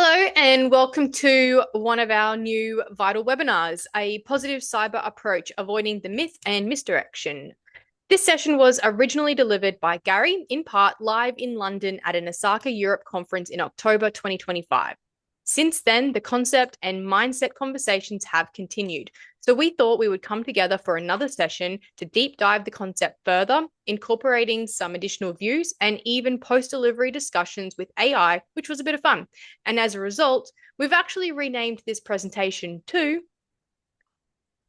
Hello, and welcome to one of our new vital webinars, a positive cyber approach, avoiding the myth and misdirection. This session was originally delivered by Garry, in part live in London at an ISACA Europe Conference in October 2025. Since then, the concept and mindset conversations have continued. So we thought we would come together for another session to deep dive the concept further, incorporating some additional views and even post-delivery discussions with AI, which was a bit of fun. And as a result, we've actually renamed this presentation to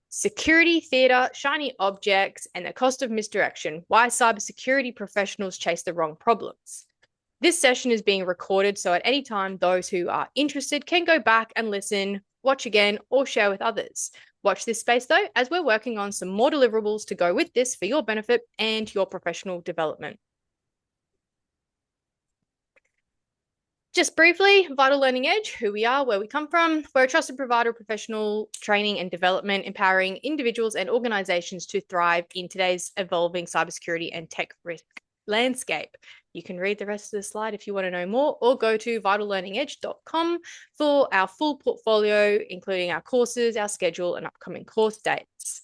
Security Theatre, Shiny Objects, and the Cost of Misdirection, Why Cybersecurity Professionals Chase the Wrong Problems. This session is being recorded, so at any time, those who are interested can go back and listen, watch again, or share with others. Watch this space though, as we're working on some more deliverables to go with this for your benefit and your professional development. Just briefly, Vital Learning Edge, who we are, where we come from. We're a trusted provider of professional training and development, empowering individuals and organizations to thrive in today's evolving cybersecurity and tech risk landscape. You can read the rest of the slide if you want to know more, or go to vitallearningedge.com for our full portfolio, including our courses, our schedule, and upcoming course dates.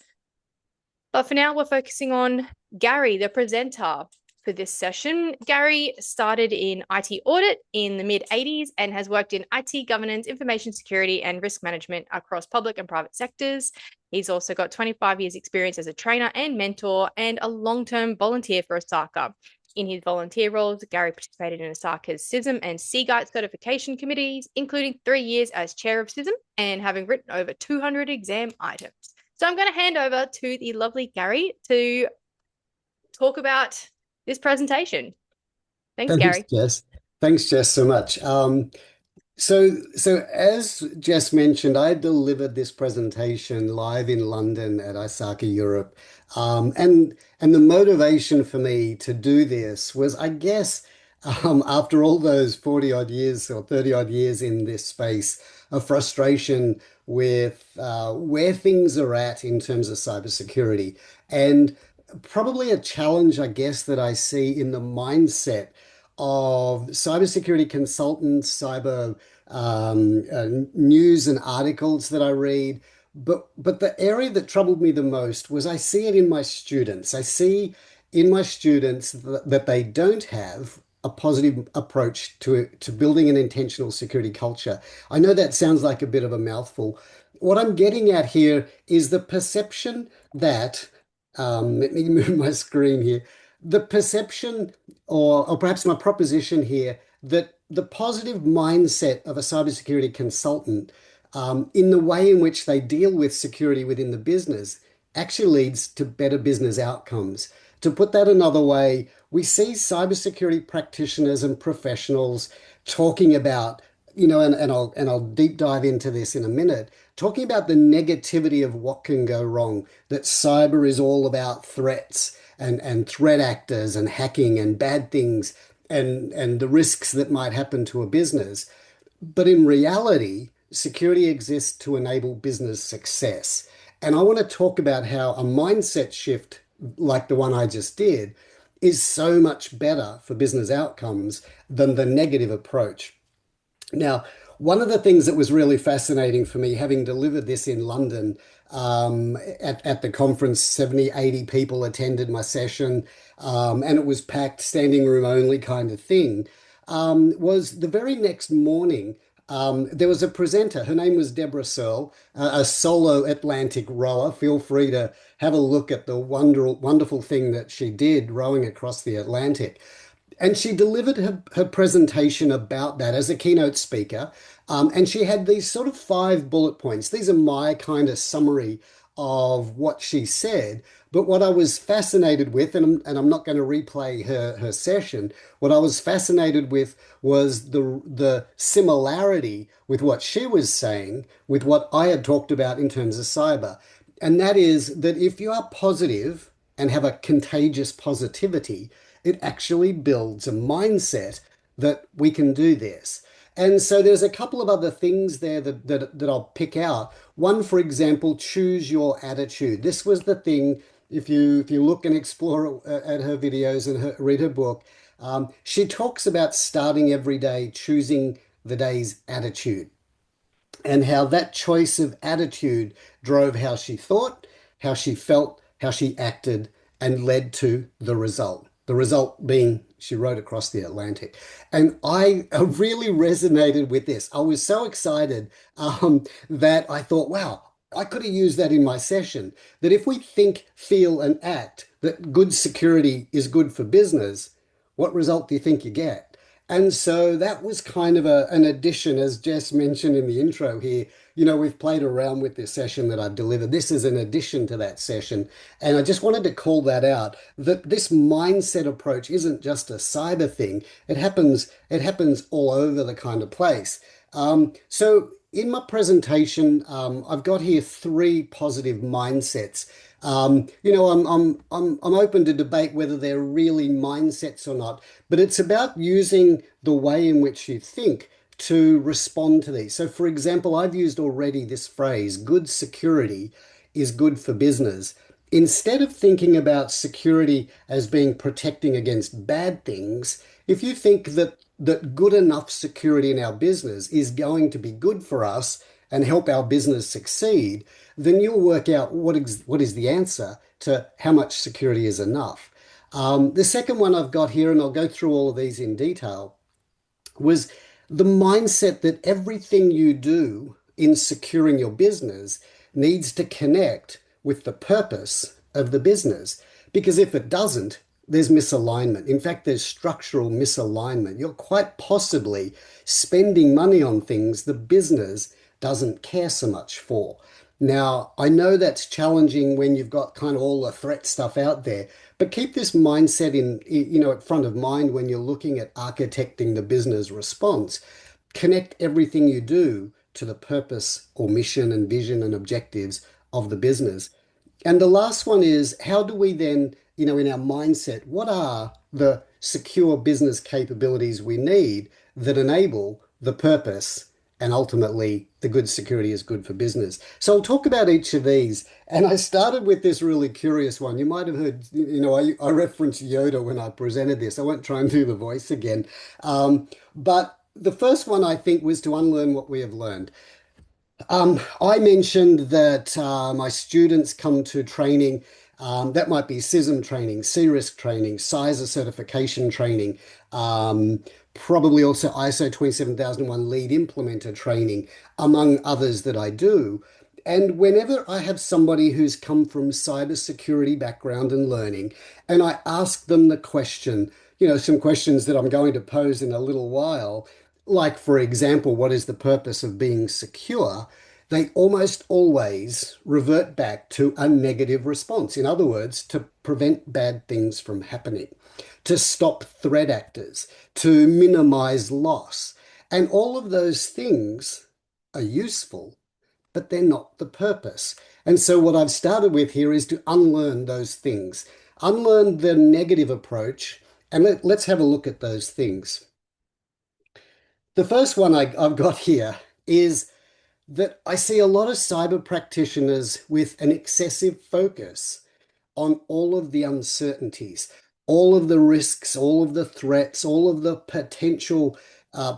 But for now, we're focusing on Garry, the presenter for this session. Garry started in IT audit in the mid-80s and has worked in IT governance, information security, and risk management across public and private sectors. He's also got 25 years experience as a trainer and mentor and a long-term volunteer for ISACA. In his volunteer roles, Garry participated in ISACA's CISM and CGITE certification committees, including 3 years as chair of CISM and having written over 200 exam items. So I'm going to hand over to the lovely Garry to talk about this presentation. Thanks, Thanks, Garry. Jess. Thanks, Jess, so much. So as Jess mentioned, I delivered this presentation live in London at ISACA Europe, and the motivation for me to do this was, I guess, after all those 40 odd years or 30 odd years in this space, a frustration with where things are at in terms of cybersecurity, and probably a challenge, I guess, that I see in the mindset of cybersecurity consultants, cyber news and articles that I read. But the area that troubled me the most was I see it in my students. I see in my students that they don't have a positive approach to building an intentional security culture. I know that sounds like a bit of a mouthful. What I'm getting at here is the perception that, let me move my screen here, the perception or perhaps my proposition here that the positive mindset of a cybersecurity consultant in the way in which they deal with security within the business actually leads to better business outcomes. To put that another way, we see cybersecurity practitioners and professionals talking about, and I'll deep dive into this in a minute, talking about the negativity of what can go wrong, that cyber is all about threats and threat actors and hacking and bad things and the risks that might happen to a business. But in reality, security exists to enable business success. And I want to talk about how a mindset shift like the one I just did is so much better for business outcomes than the negative approach. Now, one of the things that was really fascinating for me, having delivered this in London, at the conference, 70, 80 people attended my session, and it was packed, standing room only kind of thing, was the very next morning. There was a presenter. Her name was Deborah Searle, a solo Atlantic rower. Feel free to have a look at the wonderful thing that she did rowing across the Atlantic. And she delivered her presentation about that as a keynote speaker. And she had these sort of 5 bullet points. These are my kind of summary of what she said. But what I was fascinated with, and I'm not going to replay her session, what I was fascinated with was the similarity with what she was saying, with what I had talked about in terms of cyber. And that is that if you are positive and have a contagious positivity, it actually builds a mindset that we can do this. And so there's a couple of other things there that I'll pick out. One, for example, choose your attitude. This was the thing. If you look and explore at her videos and read her book, she talks about starting every day choosing the day's attitude, and how that choice of attitude drove how she thought, how she felt, how she acted, and led to the result. The result being she rode across the Atlantic. And I really resonated with this. I was so excited that I thought, wow, I could have used that in my session. That if we think, feel, and act that good security is good for business, what result do you think you get? And so that was kind of an addition, as Jess mentioned in the intro here. We've played around with this session that I've delivered. This is an addition to that session. And I just wanted to call that out, that this mindset approach isn't just a cyber thing. It happens all over the kind of place. So in my presentation, I've got here three positive mindsets. I'm open to debate whether they're really mindsets or not, but it's about using the way in which you think to respond to these. So, for example, I've used already this phrase, good security is good for business. Instead of thinking about security as being protecting against bad things, if you think that good enough security in our business is going to be good for us and help our business succeed, then you'll work out what is the answer to how much security is enough. The second one I've got here, and I'll go through all of these in detail, was the mindset that everything you do in securing your business needs to connect with the purpose of the business. Because if it doesn't, there's misalignment. In fact, there's structural misalignment. You're quite possibly spending money on things the business doesn't care so much for. Now, I know that's challenging when you've got kind of all the threat stuff out there, but keep this mindset at front of mind when you're looking at architecting the business response. Connect everything you do to the purpose or mission and vision and objectives of the business. And the last one is, how do we then, in our mindset, what are the secure business capabilities we need that enable the purpose and ultimately the good security is good for business? So I'll talk about each of these. And I started with this really curious one. You might have heard, I referenced Yoda when I presented this. I won't try and do the voice again. But the first one I think was to unlearn what we have learned. I mentioned that my students come to training. That might be CISM training, C-risk training, CISA certification training, probably also ISO 27001 lead implementer training, among others that I do. And whenever I have somebody who's come from cybersecurity background and learning, and I ask them the question, some questions that I'm going to pose in a little while, like, for example, what is the purpose of being secure? They almost always revert back to a negative response. In other words, to prevent bad things from happening, to stop threat actors, to minimize loss. And all of those things are useful, but they're not the purpose. And so what I've started with here is to unlearn those things, unlearn the negative approach, and let's have a look at those things. The first one I've got here is that I see a lot of cyber practitioners with an excessive focus on all of the uncertainties, all of the risks, all of the threats, all of the potential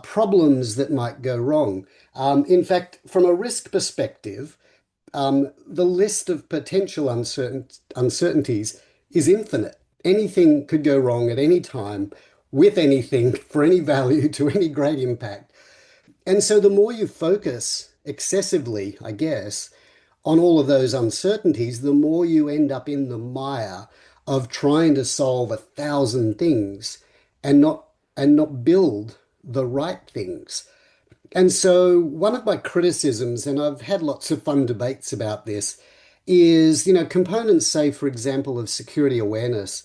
problems that might go wrong. In fact, from a risk perspective, the list of potential uncertainties is infinite. Anything could go wrong at any time with anything for any value to any great impact. And so the more you focus excessively, I guess, on all of those uncertainties, the more you end up in the mire of trying to solve 1,000 things and not build the right things. And so one of my criticisms, and I've had lots of fun debates about this, is, components, say, for example, of security awareness,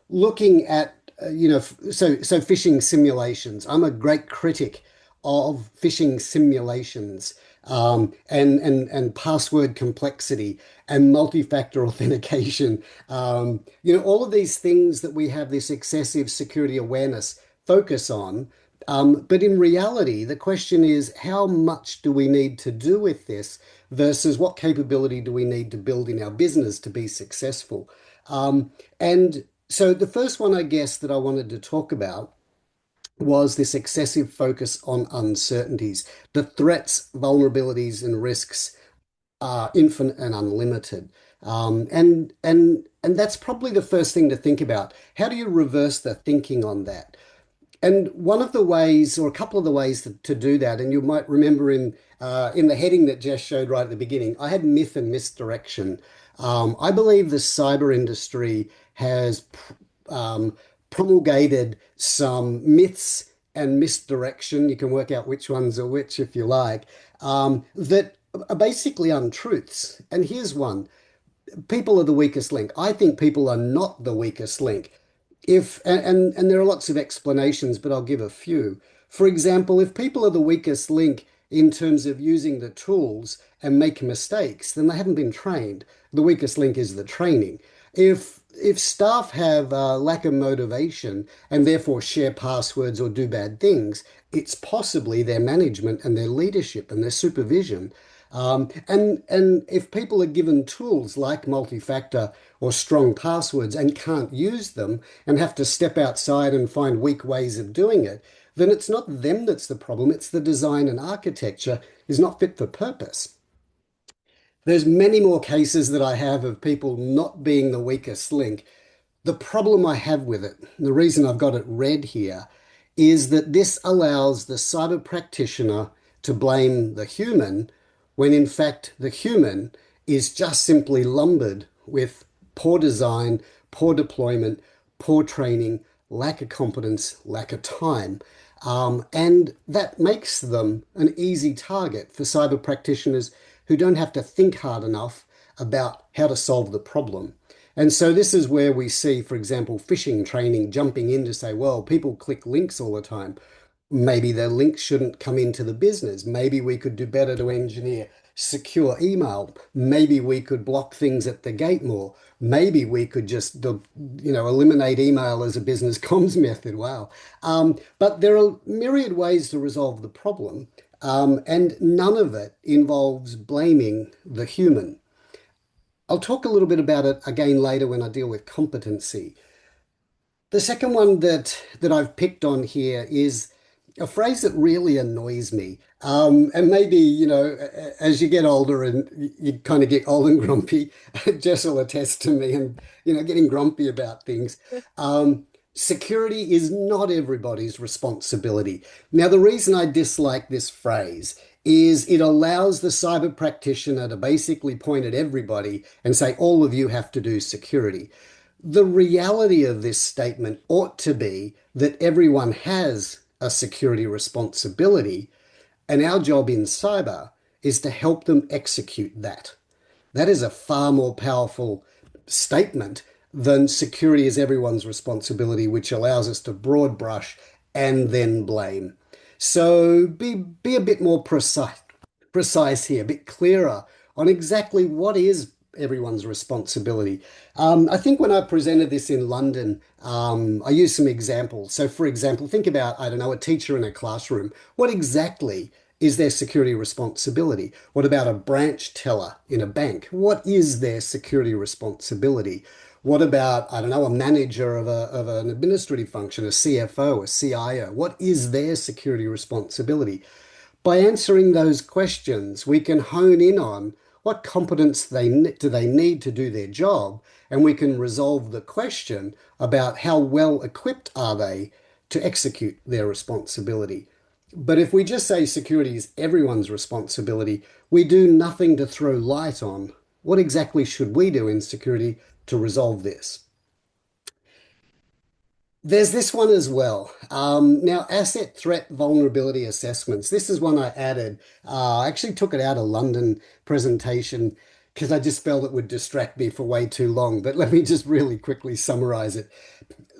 looking at, so phishing simulations. I'm a great critic of phishing simulations, and password complexity and multi-factor authentication. All of these things that we have this excessive security awareness focus on. But in reality, the question is, how much do we need to do with this versus what capability do we need to build in our business to be successful? And so the first one, I guess, that I wanted to talk about was this excessive focus on uncertainties. The threats, vulnerabilities, and risks are infinite and unlimited. And that's probably the first thing to think about. How do you reverse the thinking on that? And one of the ways, or a couple of the ways to do that, and you might remember in the heading that Jess showed right at the beginning, I had myth and misdirection. I believe the cyber industry has um, promulgated some myths and misdirection. You can work out which ones are which if you like, that are basically untruths. And here's one. People are the weakest link. I think people are not the weakest link. If and there are lots of explanations, but I'll give a few. For example, if people are the weakest link in terms of using the tools and make mistakes, then they haven't been trained. The weakest link is the training. If staff have a lack of motivation and therefore share passwords or do bad things, it's possibly their management and their leadership and their supervision. And if people are given tools like multi-factor or strong passwords and can't use them and have to step outside and find weak ways of doing it, then it's not them that's the problem. It's the design and architecture is not fit for purpose. There's many more cases that I have of people not being the weakest link. The problem I have with it, the reason I've got it red here, is that this allows the cyber practitioner to blame the human when in fact the human is just simply lumbered with poor design, poor deployment, poor training, lack of competence, lack of time. And that makes them an easy target for cyber practitioners who don't have to think hard enough about how to solve the problem. And so this is where we see, for example, phishing training jumping in to say, well, people click links all the time. Maybe their links shouldn't come into the business. Maybe we could do better to engineer secure email. Maybe we could block things at the gate more. Maybe we could just, eliminate email as a business comms method. Wow. But there are myriad ways to resolve the problem, and none of it involves blaming the human. I'll talk a little bit about it again later when I deal with competency. The second one that I've picked on here is a phrase that really annoys me. And maybe, as you get older and you kind of get old and grumpy, Jess will attest to me and, getting grumpy about things. Security is not everybody's responsibility. Now, the reason I dislike this phrase is it allows the cyber practitioner to basically point at everybody and say, all of you have to do security. The reality of this statement ought to be that everyone has a security responsibility, and our job in cyber is to help them execute that. That is a far more powerful statement than security is everyone's responsibility, which allows us to broad brush and then blame. So be a bit more precise here, a bit clearer on exactly what is everyone's responsibility. I think when I presented this in London, I used some examples. So, for example, think about, I don't know, a teacher in a classroom. What exactly is their security responsibility? What about a branch teller in a bank? What is their security responsibility? What about, I don't know, a manager of an administrative function, a CFO, a CIO? What is their security responsibility? By answering those questions, we can hone in on what competence do they need to do their job, and we can resolve the question about how well equipped are they to execute their responsibility. But if we just say security is everyone's responsibility, we do nothing to throw light on what exactly should we do in security to resolve this. There's this one as well. Now, asset threat vulnerability assessments. This is one I added. I actually took it out of London presentation because I just felt it would distract me for way too long. But let me just really quickly summarize it.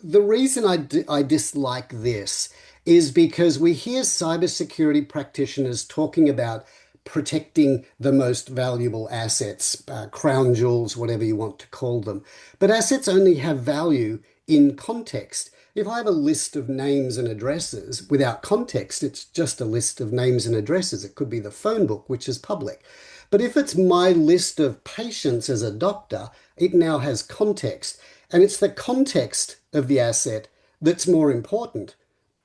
The reason I dislike this is because we hear cybersecurity practitioners talking about protecting the most valuable assets, crown jewels, whatever you want to call them. But assets only have value in context. If I have a list of names and addresses without context, it's just a list of names and addresses. It could be the phone book, which is public. But if it's my list of patients as a doctor, it now has context. And it's the context of the asset that's more important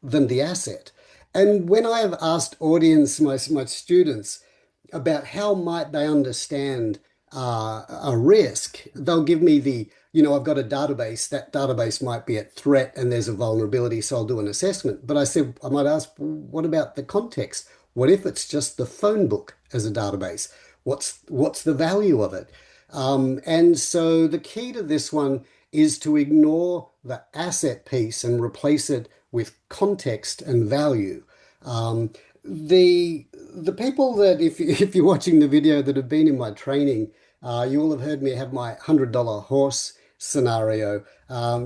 than the asset. And when I have asked audience, my students, about how might they understand a risk, they'll give me I've got a database. That database might be at threat and there's a vulnerability, so I'll do an assessment. But I said, I might ask, what about the context? What if it's just the phone book as a database? What's the value of it? And so the key to this one is to ignore the asset piece and replace it with context and value. Um, the people that if you're watching the video that have been in my training, you will have heard me have my $100 horse scenario.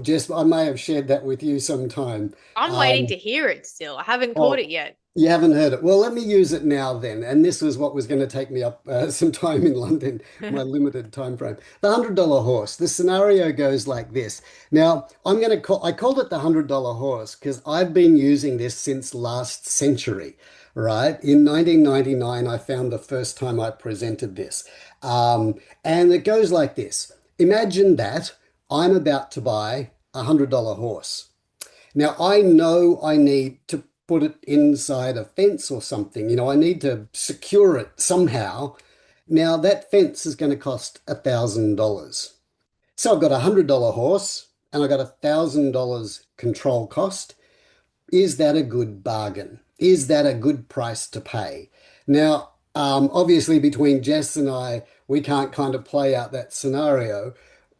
Jess, I may have shared that with you sometime. I'm waiting Um, to hear it still. I haven't caught oh, it yet. you haven't heard it. Well, let me use it now then. And this was what was going to take me up some time in London, my limited time frame. The $100 horse. The scenario goes like this. Now, I called it the $100 horse because I've been using this since last century, right? In 1999, I found the first time I presented this. And it goes like this. Imagine that I'm about to buy a $100 horse. Now, I know I need to put it inside a fence or something. I need to secure it somehow. Now, that fence is going to cost $1,000. So I've got a $100 horse and I've got $1,000 control cost. Is that a good bargain? Is that a good price to pay? Now, obviously, between Jess and I, we can't kind of play out that scenario.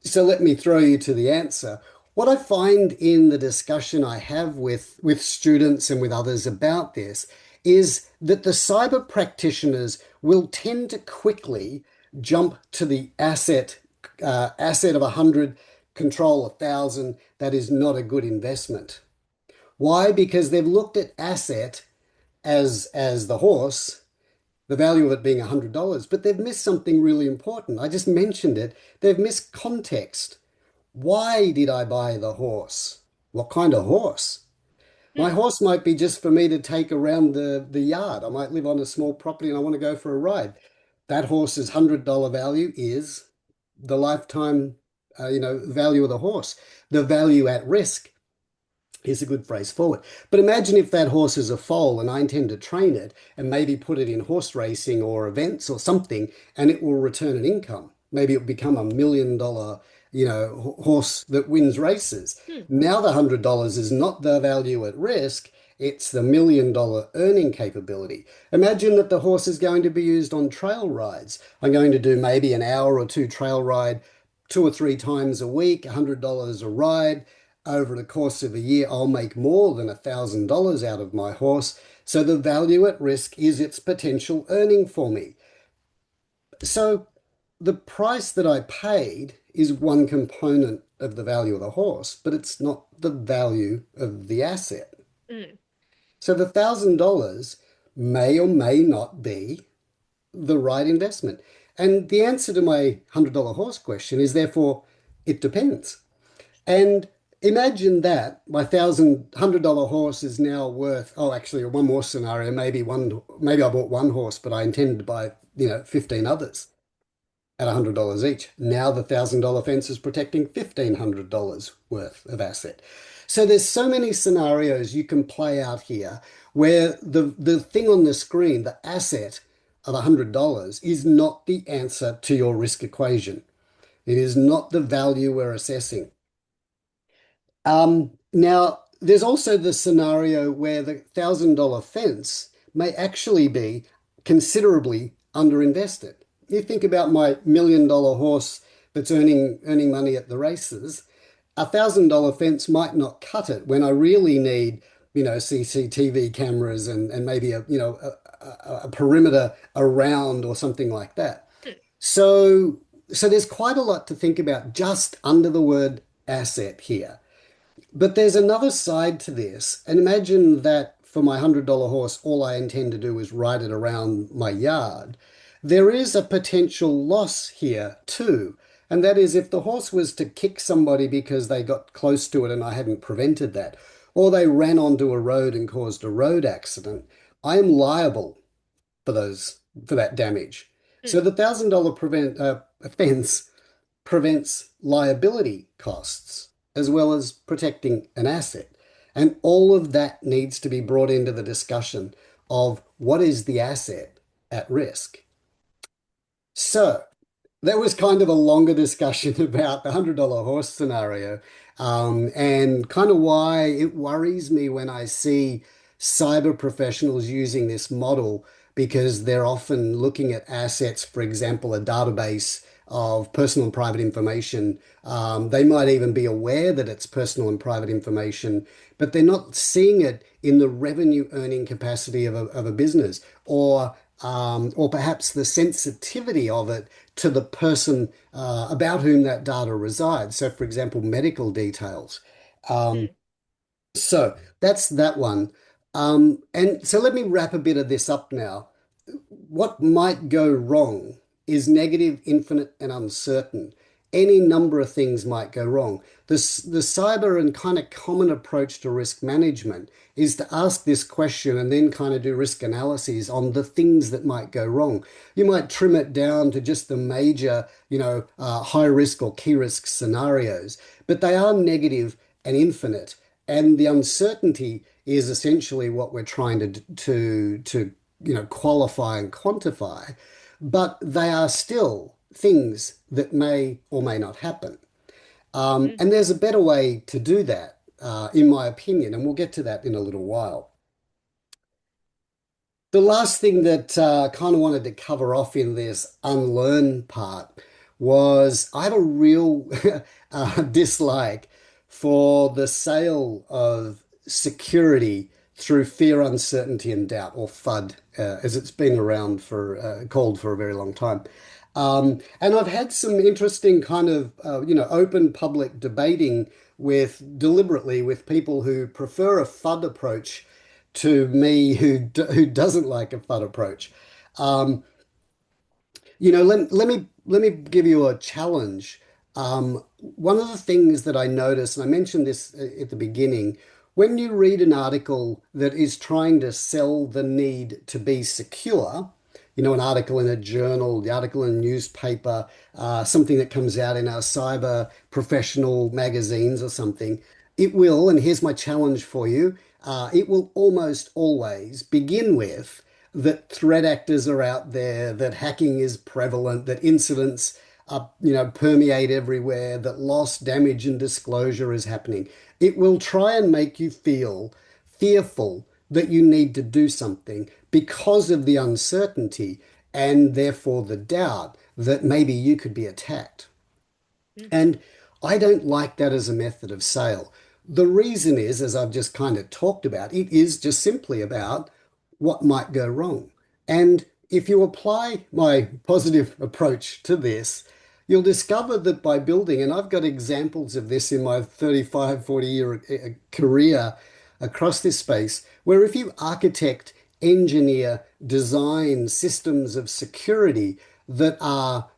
So let me throw you to the answer. What I find in the discussion I have with students and with others about this is that the cyber practitioners will tend to quickly jump to the asset of 100, control 1,000. That is not a good investment. Why? Because they've looked at asset as the horse, the value of it being $100, but they've missed something really important. I just mentioned it. They've missed context. Why did I buy the horse? What kind of horse? My Hmm. horse might be just for me to take around the yard. I might live on a small property and I want to go for a ride. That horse's $100 value is the lifetime, value of the horse. The value at risk is a good phrase forward. But imagine if that horse is a foal and I intend to train it and maybe put it in horse racing or events or something, and it will return an income. Maybe it'll become $1 million, horse that wins races. Hmm. Now the $100 is not the value at risk. It's the $1 million earning capability. Imagine that the horse is going to be used on trail rides. I'm going to do maybe an hour or two trail ride 2 or 3 times a week, $100 a ride. Over the course of a year, I'll make more than $1,000 out of my horse. So the value at risk is its potential earning for me. So the price that I paid is one component of the value of the horse, but it's not the value of the asset. Hmm. So the $1,000 may or may not be the right investment. And the answer to my $100 horse question is therefore, it depends. And imagine that my $1,100 horse is now worth, oh, actually, one more scenario, maybe I bought one horse, but I intended to buy, 15 others at $100 each. Now the $1,000 fence is protecting $1,500 worth of asset. So there's so many scenarios you can play out here where the thing on the screen, the asset of $100, is not the answer to your risk equation. It is not the value we're assessing. Now, there's also the scenario where the $1,000 fence may actually be considerably underinvested. You think about my $1 million horse that's earning money at the races. $1,000 fence might not cut it when I really need, CCTV cameras and maybe a perimeter around or something like that. Hmm. So there's quite a lot to think about just under the word asset here. But there's another side to this. And imagine that for my $100 horse, all I intend to do is ride it around my yard. There is a potential loss here too. And that is if the horse was to kick somebody because they got close to it and I hadn't prevented that, or they ran onto a road and caused a road accident, I am liable for that damage. Hmm. So the $1,000 offence prevents liability costs as well as protecting an asset. And all of that needs to be brought into the discussion of what is the asset at risk. So, that was kind of a longer discussion about the $100 horse scenario, and kind of why it worries me when I see cyber professionals using this model because they're often looking at assets, for example, a database of personal and private information. They might even be aware that it's personal and private information, but they're not seeing it in the revenue earning capacity of a business or perhaps the sensitivity of it to the person about whom that data resides. So, for example, medical details. Um, Mm, so that's that one. And so let me wrap a bit of this up now. What might go wrong is negative, infinite, and uncertain. Any number of things might go wrong. The cyber and kind of common approach to risk management is to ask this question and then kind of do risk analyses on the things that might go wrong. You might trim it down to just the major, high risk or key risk scenarios, but they are negative and infinite. And the uncertainty is essentially what we're trying to qualify and quantify, but they are still things that may or may not happen. mm, And there's a better way to do that, in my opinion, and we'll get to that in a little while. The last thing that kind of wanted to cover off in this unlearn part was I have a real dislike for the sale of security through fear, uncertainty, and doubt, or FUD, as it's been around for called for a very long time. And I've had some interesting kind of open public debating with deliberately with people who prefer a FUD approach to me who doesn't like a FUD approach. Um, let me give you a challenge. One of the things that I noticed, and I mentioned this at the beginning, when you read an article that is trying to sell the need to be secure, an article in a journal, the article in a newspaper, something that comes out in our cyber professional magazines or something, it will, and here's my challenge for you, it will almost always begin with that threat actors are out there, that hacking is prevalent, that incidents permeate everywhere, that loss, damage, and disclosure is happening. It will try and make you feel fearful that you need to do something because of the uncertainty and therefore the doubt that maybe you could be attacked. mm, And I don't like that as a method of sale. The reason is, as I've just kind of talked about, it is just simply about what might go wrong. And if you apply my positive approach to this, you'll discover that by building, and I've got examples of this in my 35, 40-year career across this space, where if you architect, engineer, design systems of security that are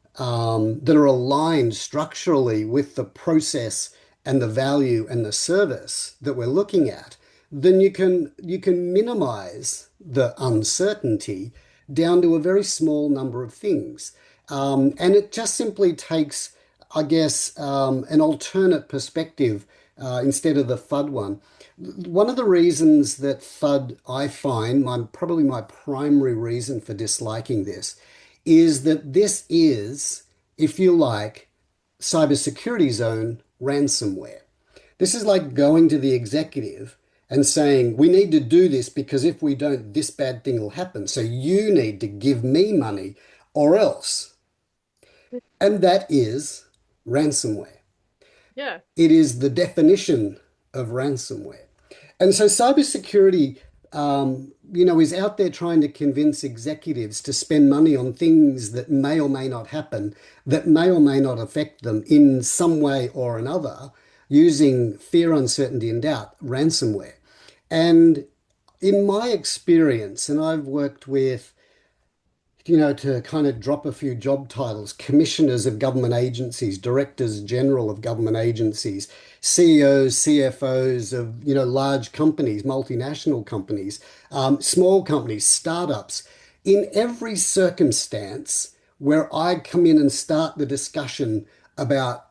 aligned structurally with the process and the value and the service that we're looking at, then you can minimize the uncertainty down to a very small number of things. And it just simply takes, I guess, an alternate perspective instead of the FUD one. One of the reasons that FUD, I find, probably my primary reason for disliking this, is that this is, if you like, cybersecurity's own ransomware. This is like going to the executive and saying, we need to do this because if we don't, this bad thing will happen. So you need to give me money or else. And that is ransomware. yeah. It is the definition of ransomware. And so cybersecurity, is out there trying to convince executives to spend money on things that may or may not happen, that may or may not affect them in some way or another, using fear, uncertainty, and doubt, ransomware. And in my experience, and I've worked with to kind of drop a few job titles, commissioners of government agencies, directors general of government agencies, CEOs, CFOs of, large companies, multinational companies, small companies, startups. In every circumstance where I come in and start the discussion about,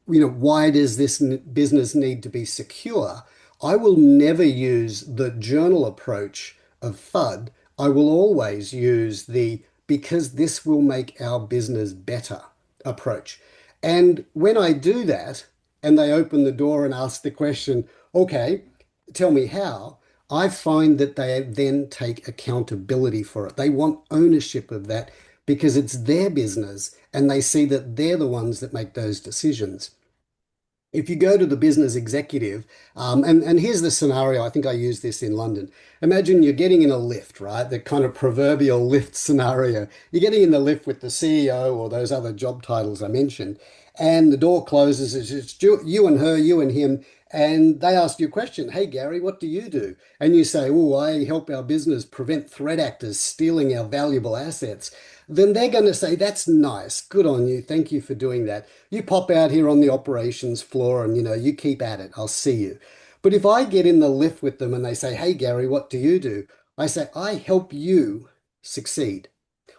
why does this business need to be secure? I will never use the journal approach of FUD. I will always use the because this will make our business better approach. And when I do that, and they open the door and ask the question, okay, tell me how, I find that they then take accountability for it. They want ownership of that because it's their business and they see that they're the ones that make those decisions. If you go to the business executive, and here's the scenario, I think I used this in London. Imagine you're getting in a lift, right? The kind of proverbial lift scenario. You're getting in the lift with the CEO or those other job titles I mentioned, and the door closes. It's just you and her, you and him, and they ask you a question. Hey, Gary, what do you do? And you say, oh, I help our business prevent threat actors stealing our valuable assets. Then they're going to say, that's nice. Good on you. Thank you for doing that. You pop out here on the operations floor and, you keep at it. I'll see you. But if I get in the lift with them and they say, hey, Gary, what do you do? I say, I help you succeed.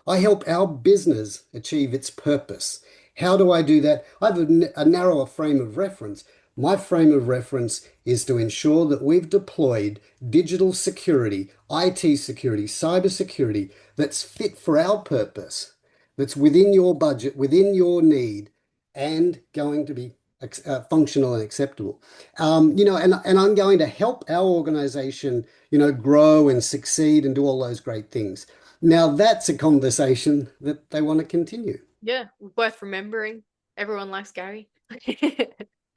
I help our business achieve its purpose. How do I do that? I have a narrower frame of reference. My frame of reference is to ensure that we've deployed digital security, IT security, cybersecurity that's fit for our purpose, that's within your budget, within your need, and going to be functional and acceptable. And I'm going to help our organization, grow and succeed and do all those great things. Now, that's a conversation that they want to continue. Yeah, worth remembering. Everyone likes Gary.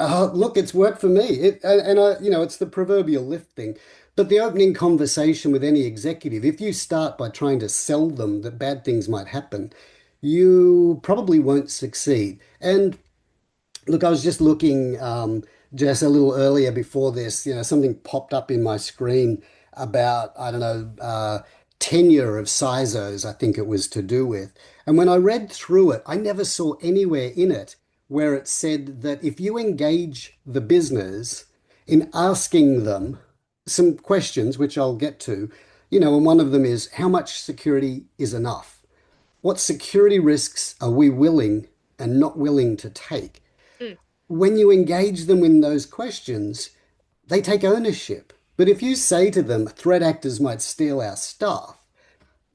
Look, it's worked for me. It's the proverbial lift thing. But the opening conversation with any executive, if you start by trying to sell them that bad things might happen, you probably won't succeed. And look, I was just looking just a little earlier before this, something popped up in my screen about, I don't know, tenure of CISOs, I think it was to do with. And when I read through it, I never saw anywhere in it where it said that if you engage the business in asking them some questions, which I'll get to, and one of them is how much security is enough? What security risks are we willing and not willing to take? Mm, When you engage them in those questions, they take ownership. But if you say to them, threat actors might steal our stuff,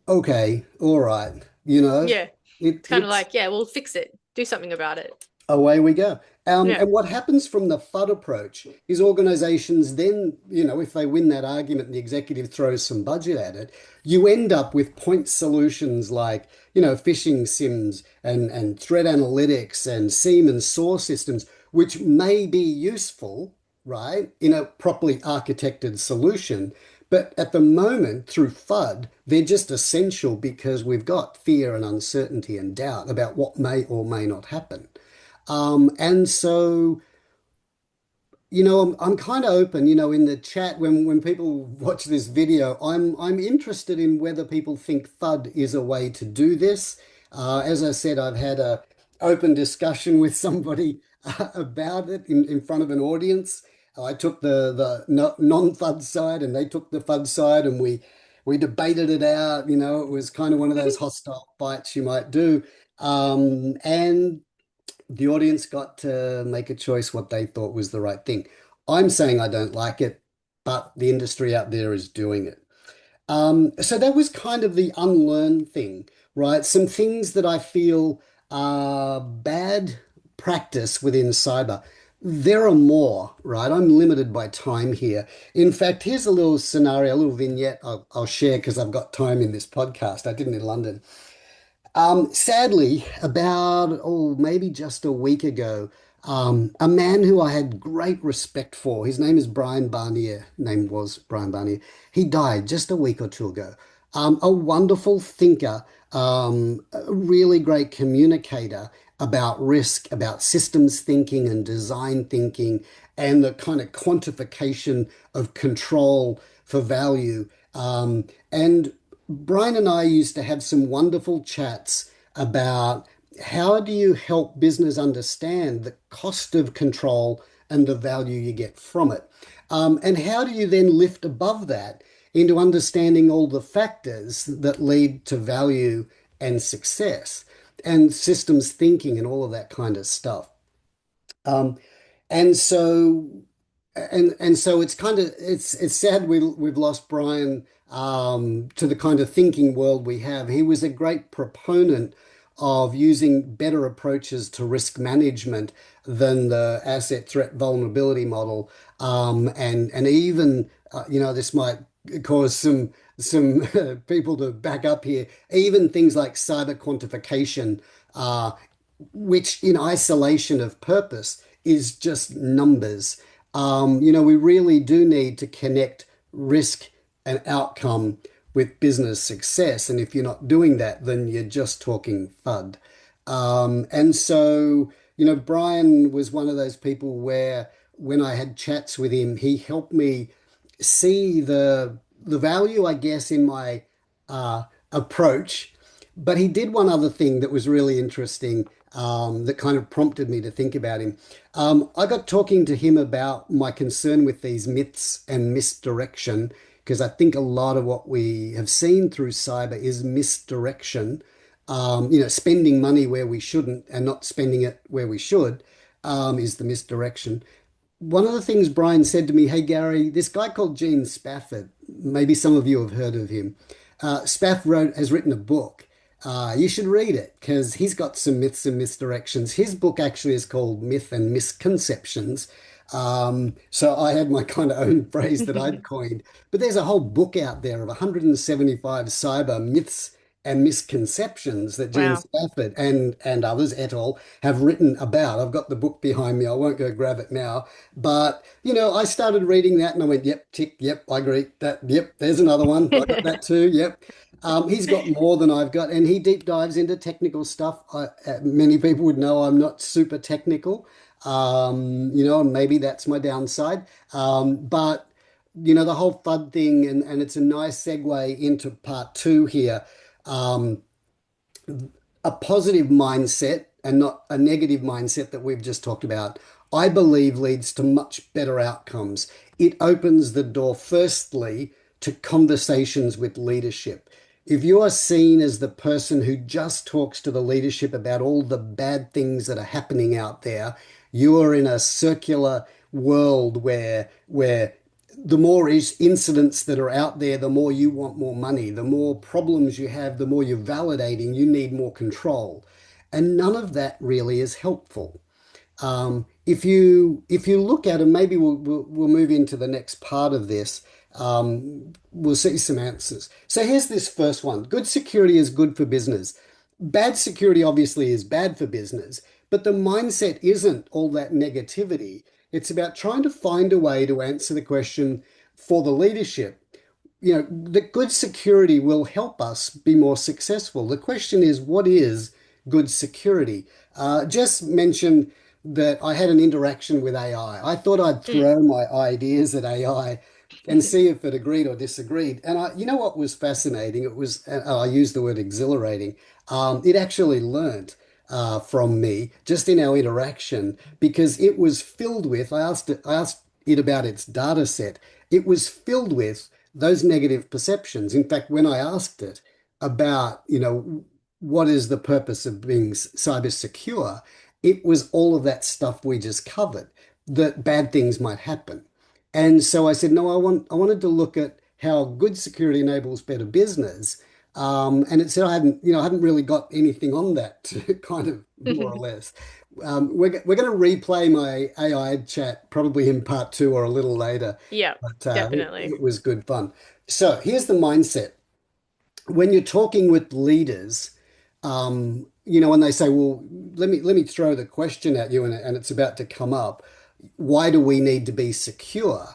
okay, all right, yeah. it, It's kind of it's like, yeah, we'll fix it. Do something about it. away we go. Yeah. And what happens from the FUD approach is organizations then, if they win that argument and the executive throws some budget at it, you end up with point solutions like, phishing sims and threat analytics and SIEM and SOAR systems, which may be useful, right, in a properly architected solution. But at the moment, through FUD, they're just essential because we've got fear and uncertainty and doubt about what may or may not happen. And so, I'm kind of open, in the chat when people watch this video, I'm interested in whether people think FUD is a way to do this. As I said, I've had a open discussion with somebody about it in front of an audience. I took the non-FUD side and they took the FUD side and we debated it out. It was kind of one of those hostile fights you might do. And the audience got to make a choice what they thought was the right thing. I'm saying I don't like it, but the industry out there is doing it. So that was kind of the unlearn thing, right? Some things that I feel are bad practice within cyber. There are more, right? I'm limited by time here. In fact, here's a little scenario, a little vignette I'll share because I've got time in this podcast. I didn't in London. Sadly, about, maybe just a week ago, a man who I had great respect for, his name is Brian Barnier, name was Brian Barnier. He died just a week or two ago. A wonderful thinker, a really great communicator about risk, about systems thinking and design thinking, and the kind of quantification of control for value. And Brian and I used to have some wonderful chats about how do you help business understand the cost of control and the value you get from it? And how do you then lift above that into understanding all the factors that lead to value and success and systems thinking and all of that kind of stuff? Um, and so and so it's kind of it's sad we've lost Brian to the kind of thinking world we have. He was a great proponent of using better approaches to risk management than the asset threat vulnerability model. And even this might cause some people to back up here. Even things like cyber quantification, which in isolation of purpose is just numbers. We really do need to connect risk and outcome with business success. And if you're not doing that, then you're just talking FUD. And so, Brian was one of those people where when I had chats with him, he helped me see the value, I guess, in my approach. But he did one other thing that was really interesting, that kind of prompted me to think about him. I got talking to him about my concern with these myths and misdirection, because I think a lot of what we have seen through cyber is misdirection. Spending money where we shouldn't and not spending it where we should, is the misdirection. One of the things Brian said to me, hey, Garry, this guy called Gene Spafford, maybe some of you have heard of him. Spaff has written a book. You should read it because he's got some myths and misdirections. His book actually is called Myth and Misconceptions. So I had my kind of own phrase that I'd coined, but there's a whole book out there of 175 cyber myths and misconceptions that Gene Wow. Spafford and others et al. Have written about. I've got the book behind me. I won't go grab it now, but I started reading that and I went, yep, tick, yep, I agree. That, yep, there's another one. I got that too. Yep. He's got more than I've got, and he deep dives into technical stuff. Many people would know I'm not super technical, and maybe that's my downside. But the whole FUD thing, and it's a nice segue into part two here. Um, a positive mindset and not a negative mindset that we've just talked about, I believe leads to much better outcomes. It opens the door, firstly, to conversations with leadership. If you are seen as the person who just talks to the leadership about all the bad things that are happening out there, you are in a circular world where the more incidents that are out there, the more you want more money. The more problems you have, the more you're validating, you need more control. And none of that really is helpful. If you look at, and maybe we'll move into the next part of this, we'll see some answers. So here's this first one. Good security is good for business. Bad security obviously is bad for business, but the mindset isn't all that negativity. It's about trying to find a way to answer the question for the leadership. That good security will help us be more successful. The question is, what is good security? Just mentioned that I had an interaction with AI. I thought I'd Mm. throw my ideas at AI and see if it agreed or disagreed. And what was fascinating? It was, and I use the word exhilarating. It actually learnt from me just in our interaction because it was filled with. I asked it about its data set. It was filled with those negative perceptions. In fact, when I asked it about, what is the purpose of being cyber secure, it was all of that stuff we just covered, that bad things might happen. And so I said, no, I wanted to look at how good security enables better business. And it said I hadn't really got anything on that to kind of more or less. We're going to replay my AI chat probably in part two or a little later, Yeah, but definitely. it was good fun. So here's the mindset. When you're talking with leaders, when they say, well, let me throw the question at you, and it's about to come up, why do we need to be secure?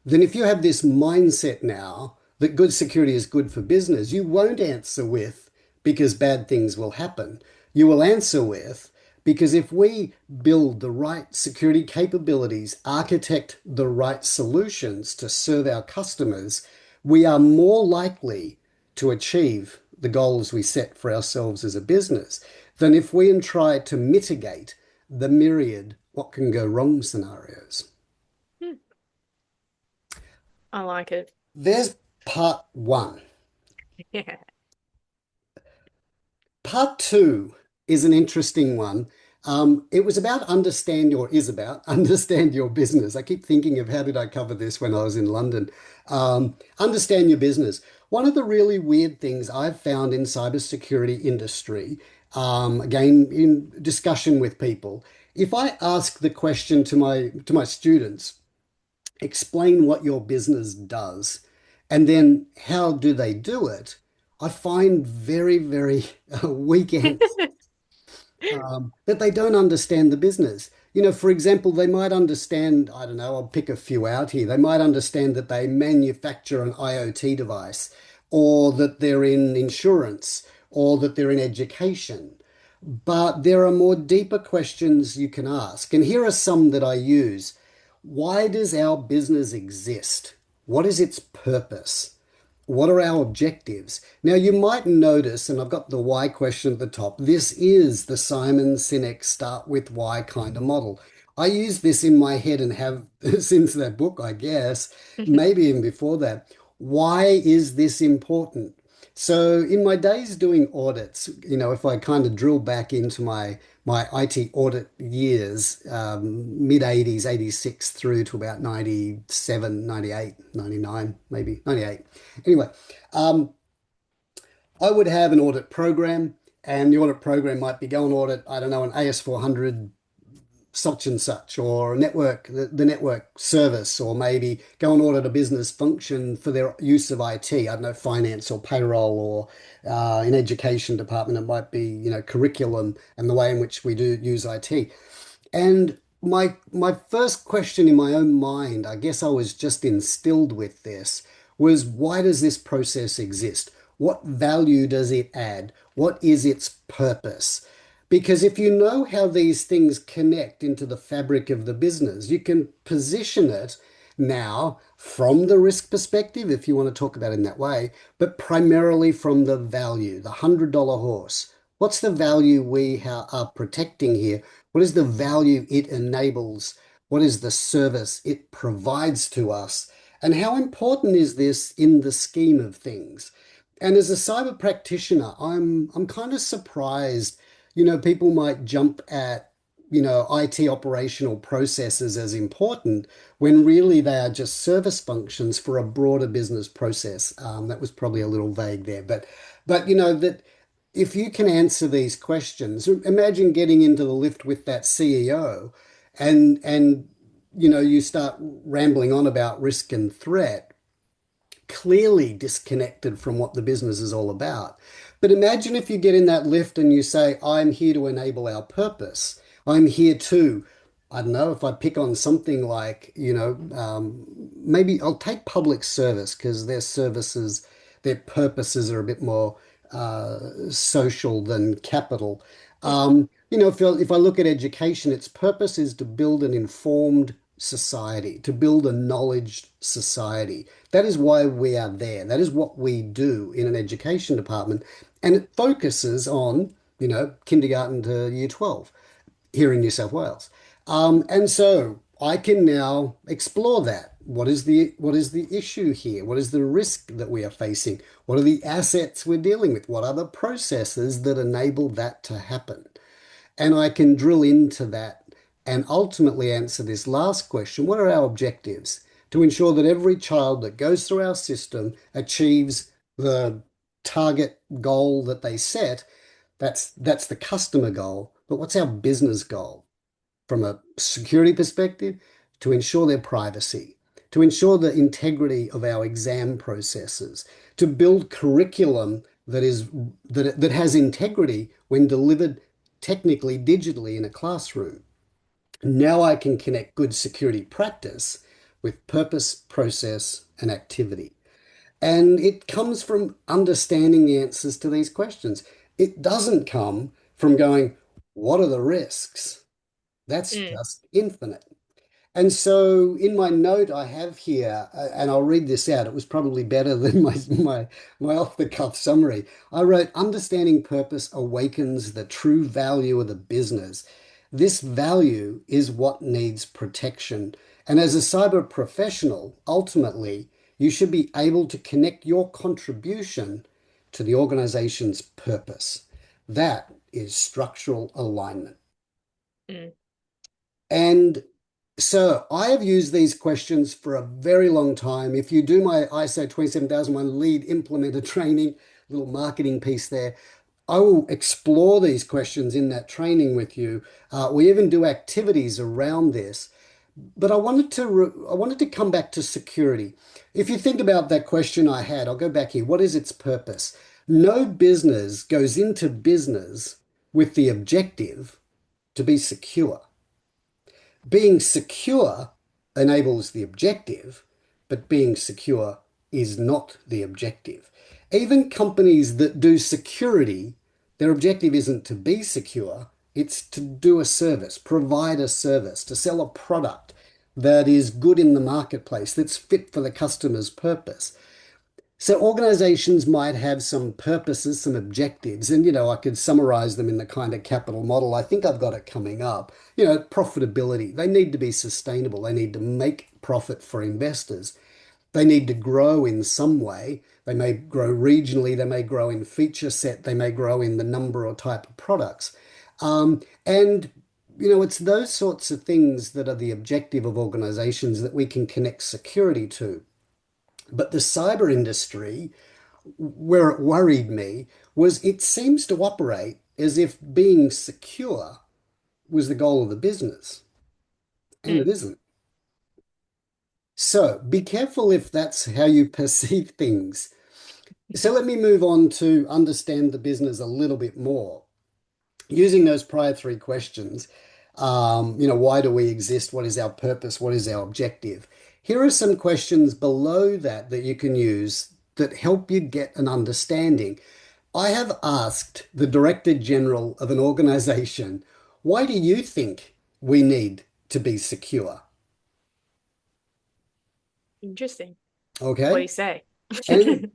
Then if you have this mindset now that good security is good for business, you won't answer with because bad things will happen. You will answer with because if we build the right security capabilities, architect the right solutions to serve our customers, we are more likely to achieve the goals we set for ourselves as a business than if we try to mitigate the myriad what can go wrong scenarios. Hmm. I like it. There's part one. Yeah. Part two is an interesting one. It was about understand your is about understand your business. I keep thinking of how did I cover this when I was in London. Understand your business. One of the really weird things I've found in cybersecurity industry, again in discussion with people, if I ask the question to my students, explain what your business does, and then how do they do it, I find very, very weak answers that they don't understand the business. You know, for example, they might understand, I don't know, I'll pick a few out here. They might understand that they manufacture an IoT device, or that they're in insurance, or that they're in education. But there are more deeper questions you can ask. And here are some that I use. Why does our business exist? What is its purpose? What are our objectives? Now, you might notice, and I've got the why question at the top, this is the Simon Sinek start with why kind of model. I use this in my head and have since that book, I guess, maybe even before that. Why is this important? So in my days doing audits, you know, if I kind of drill back into my IT audit years, mid 80s, 86 through to about 97, 98, 99, maybe 98. Anyway, um, I would have an audit program, and the audit program might be go and audit, I don't know, an AS400 such and such, or a network, the network service, or maybe go and audit a business function for their use of IT. I don't know, finance or payroll, or in education department, it might be, you know, curriculum and the way in which we do use IT. And my first question in my own mind, I guess I was just instilled with this, was why does this process exist? What value does it add? What is its purpose? Because if you know how these things connect into the fabric of the business, you can position it now from the risk perspective, if you want to talk about it in that way, but primarily from the value, the $100 horse. What's the value we are protecting here? What is the value it enables? What is the service it provides to us? And how important is this in the scheme of things? And as a cyber practitioner, I'm kind of surprised, you know, people might jump at, you know, IT operational processes as important when really they are just service functions for a broader business process. That was probably a little vague there, but you know that if you can answer these questions, imagine getting into the lift with that CEO, and you know you start rambling on about risk and threat, clearly disconnected from what the business is all about. But imagine if you get in that lift and you say, I'm here to enable our purpose. I'm here to, I don't know, if I pick on something like, you know, maybe I'll take public service because their services, their purposes are a bit more social than capital. You know, if I look at education, its purpose is to build an informed society, to build a knowledge society. That is why we are there. That is what we do in an education department. And it focuses on, you know, kindergarten to year 12 here in New South Wales. And so I can now explore that. What is the issue here? What is the risk that we are facing? What are the assets we're dealing with? What are the processes that enable that to happen? And I can drill into that and ultimately answer this last question. What are our objectives? To ensure that every child that goes through our system achieves the target goal that they set. That's the customer goal. But what's our business goal? From a security perspective, to ensure their privacy, to ensure the integrity of our exam processes, to build curriculum that has integrity when delivered technically digitally in a classroom. Now I can connect good security practice with purpose, process, and activity. And it comes from understanding the answers to these questions. It doesn't come from going, what are the risks? That's Mm. just infinite. And so in my note I have here, and I'll read this out, it was probably better than my off-the-cuff summary. I wrote, understanding purpose awakens the true value of the business. This value is what needs protection. And as a cyber professional, ultimately, you should be able to connect your contribution to the organization's purpose. That is structural alignment. Mm. And so I have used these questions for a very long time. If you do my ISO 27001 lead implementer training, little marketing piece there, I will explore these questions in that training with you. We even do activities around this. But I wanted to come back to security. If you think about that question I had, I'll go back here. What is its purpose? No business goes into business with the objective to be secure. Being secure enables the objective, but being secure is not the objective. Even companies that do security, their objective isn't to be secure, it's to do a service, provide a service, to sell a product that is good in the marketplace, that's fit for the customer's purpose. So organizations might have some purposes, some objectives, and I could summarize them in the kind of capital model. I think I've got it coming up. Profitability. They need to be sustainable. They need to make profit for investors. They need to grow in some way. They may grow regionally, they may grow in feature set, they may grow in the number or type of products. And it's those sorts of things that are the objective of organizations that we can connect security to. But the cyber industry, where it worried me, was it seems to operate as if being secure was the goal of the business, and it Mm. isn't. So be careful if that's how you perceive things. So let me move on to understand the business a little bit more. Using those prior three questions, why do we exist? What is our purpose? What is our objective? Here are some questions below that that you can use that help you get an understanding. I have asked the Director General of an organization, why do you think we need to be secure? Interesting. What do Okay. you say? And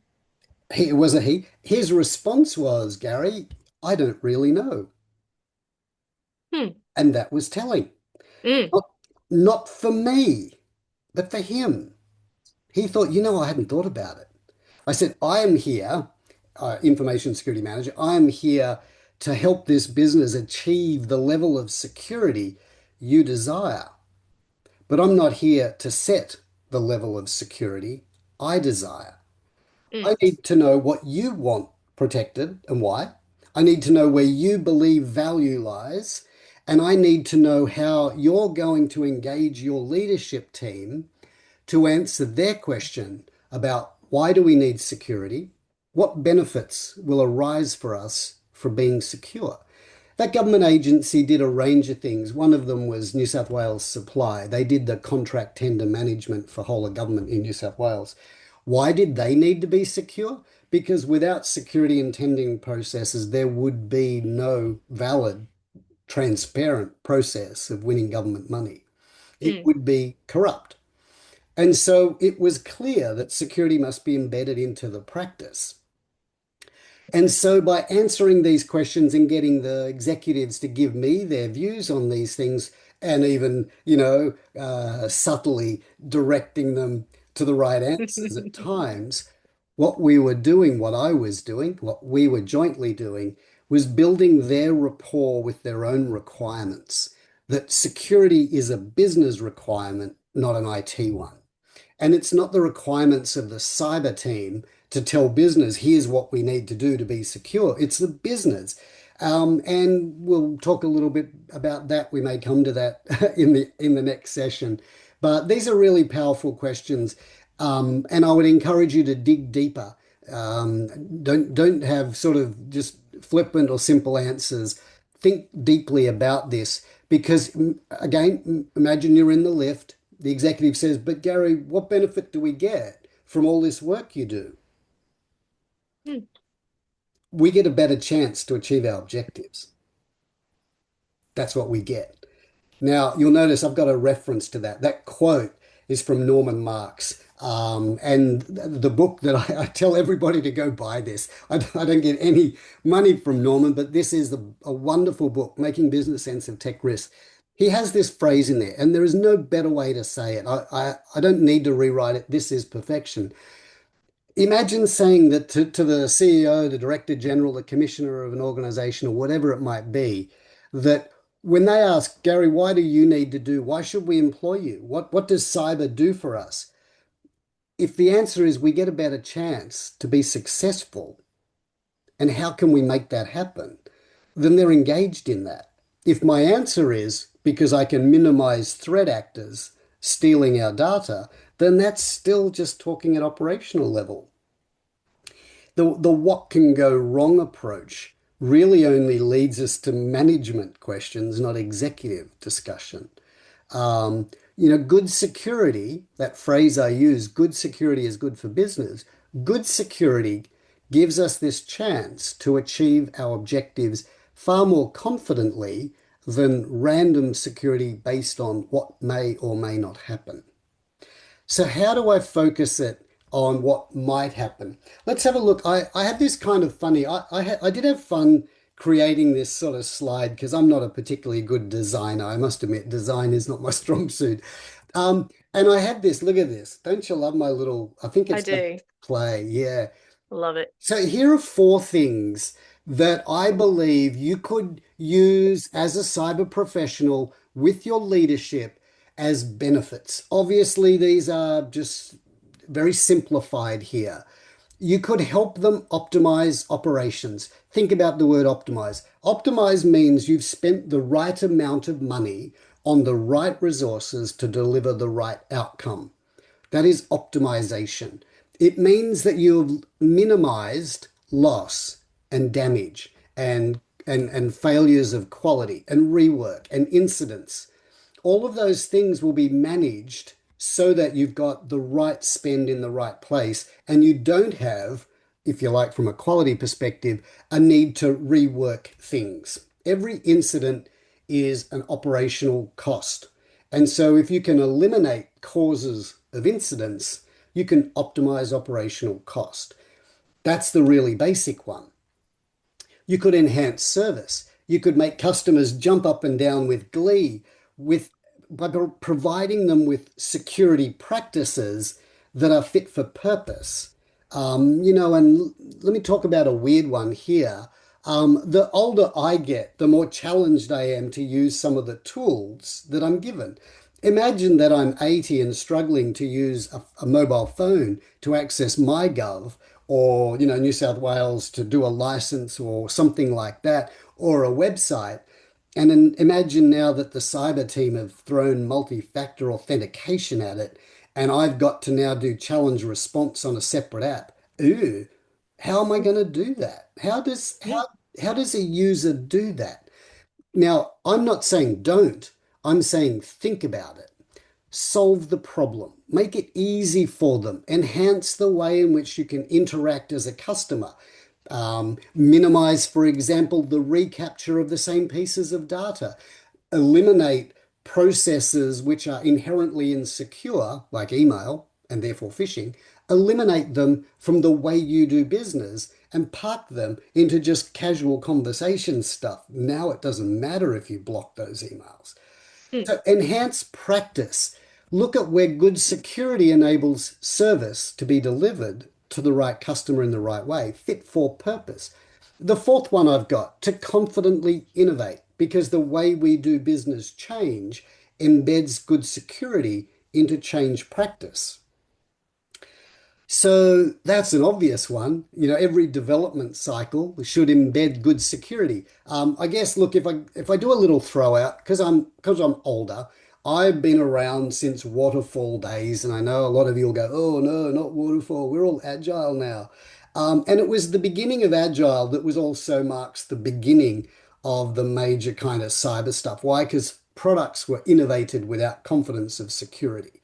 he was a he. His response was, Garry, I don't really know. Hmm. And that was telling. Mm. Not, not for me, but for him. He thought, I hadn't thought about it. I said, I am here, information security manager, I am here to help this business achieve the level of security you desire. But I'm not here to set the level of security I desire. I Mm. need to know what you want protected and why. I need to know where you believe value lies. And I need to know how you're going to engage your leadership team to answer their question about why do we need security? What benefits will arise for us for being secure? That government agency did a range of things. One of them was New South Wales Supply. They did the contract tender management for whole of government in New South Wales. Why did they need to be secure? Because without security and tendering processes, there would be no valid, transparent process of winning government money. It Mm. would be corrupt. And so it was clear that security must be embedded into the practice. And so, by answering these questions and getting the executives to give me their views on these things, and even, subtly directing them to the right answers at times, what we were doing, what I was doing, what we were jointly doing, was building their rapport with their own requirements. That security is a business requirement, not an IT one. And it's not the requirements of the cyber team to tell business, here's what we need to do to be secure. It's the business. And we'll talk a little bit about that. We may come to that in the next session. But these are really powerful questions. And I would encourage you to dig deeper. Don't have sort of just flippant or simple answers. Think deeply about this because, again, imagine you're in the lift. The executive says, but Garry, what benefit do we get from all this work you do? Mm. We get a better chance to achieve our objectives. That's what we get. Now, you'll notice I've got a reference to that. That quote is from Norman Marks. And the book that I tell everybody to go buy this. I don't get any money from Norman, but this is a wonderful book, Making Business Sense of Tech Risk. He has this phrase in there, and there is no better way to say it. I don't need to rewrite it. This is perfection. Imagine saying that to the CEO, the director general, the commissioner of an organization, or whatever it might be, that when they ask, Gary, why do you need to do? Why should we employ you? What does cyber do for us? If the answer is we get a better chance to be successful, and how can we make that happen? Then they're engaged in that. If my answer is because I can minimize threat actors stealing our data, then that's still just talking at operational level. The what can go wrong approach really only leads us to management questions, not executive discussion. Good security, that phrase I use, good security is good for business. Good security gives us this chance to achieve our objectives far more confidently than random security based on what may or may not happen. So how do I focus it on what might happen? Let's have a look. I had this kind of funny, I did have fun creating this sort of slide because I'm not a particularly good designer. I must admit, design is not my strong suit. And I had this, look at this. Don't you love my little, I think I it's the do. play. Yeah. Love it. So here are four things that I believe you could use as a cyber professional with your leadership as benefits. Obviously, these are just very simplified here. You could help them optimize operations. Think about the word optimize. Optimize means you've spent the right amount of money on the right resources to deliver the right outcome. That is optimization. It means that you've minimized loss and damage and failures of quality and rework and incidents. All of those things will be managed so that you've got the right spend in the right place and you don't have, if you like, from a quality perspective, a need to rework things. Every incident is an operational cost. And so if you can eliminate causes of incidents, you can optimize operational cost. That's the really basic one. You could enhance service. You could make customers jump up and down with glee with by providing them with security practices that are fit for purpose. And let me talk about a weird one here. The older I get, the more challenged I am to use some of the tools that I'm given. Imagine that I'm 80 and struggling to use a mobile phone to access MyGov or, New South Wales to do a license or something like that, or a website. And then imagine now that the cyber team have thrown multi-factor authentication at it, and I've got to now do challenge response on a separate app. Ooh, how am I going to do that? How does a user do that? Now, I'm not saying don't. I'm saying think about it. Solve the problem. Make it easy for them. Enhance the way in which you can interact as a customer. Minimize, for example, the recapture of the same pieces of data. Eliminate processes which are inherently insecure, like email and therefore phishing. Eliminate them from the way you do business and park them into just casual conversation stuff. Now it doesn't matter if you block those emails. Mm. So enhance practice. Look at where good security enables service to be delivered to the right customer in the right way, fit for purpose. The fourth one I've got, to confidently innovate, because the way we do business change embeds good security into change practice. So that's an obvious one. Every development cycle should embed good security. I guess, look, if I do a little throw out, because I'm older, I've been around since waterfall days, and I know a lot of you will go, "Oh no, not waterfall. We're all agile now." And it was the beginning of agile that was also marks the beginning of the major kind of cyber stuff. Why? Because products were innovated without confidence of security,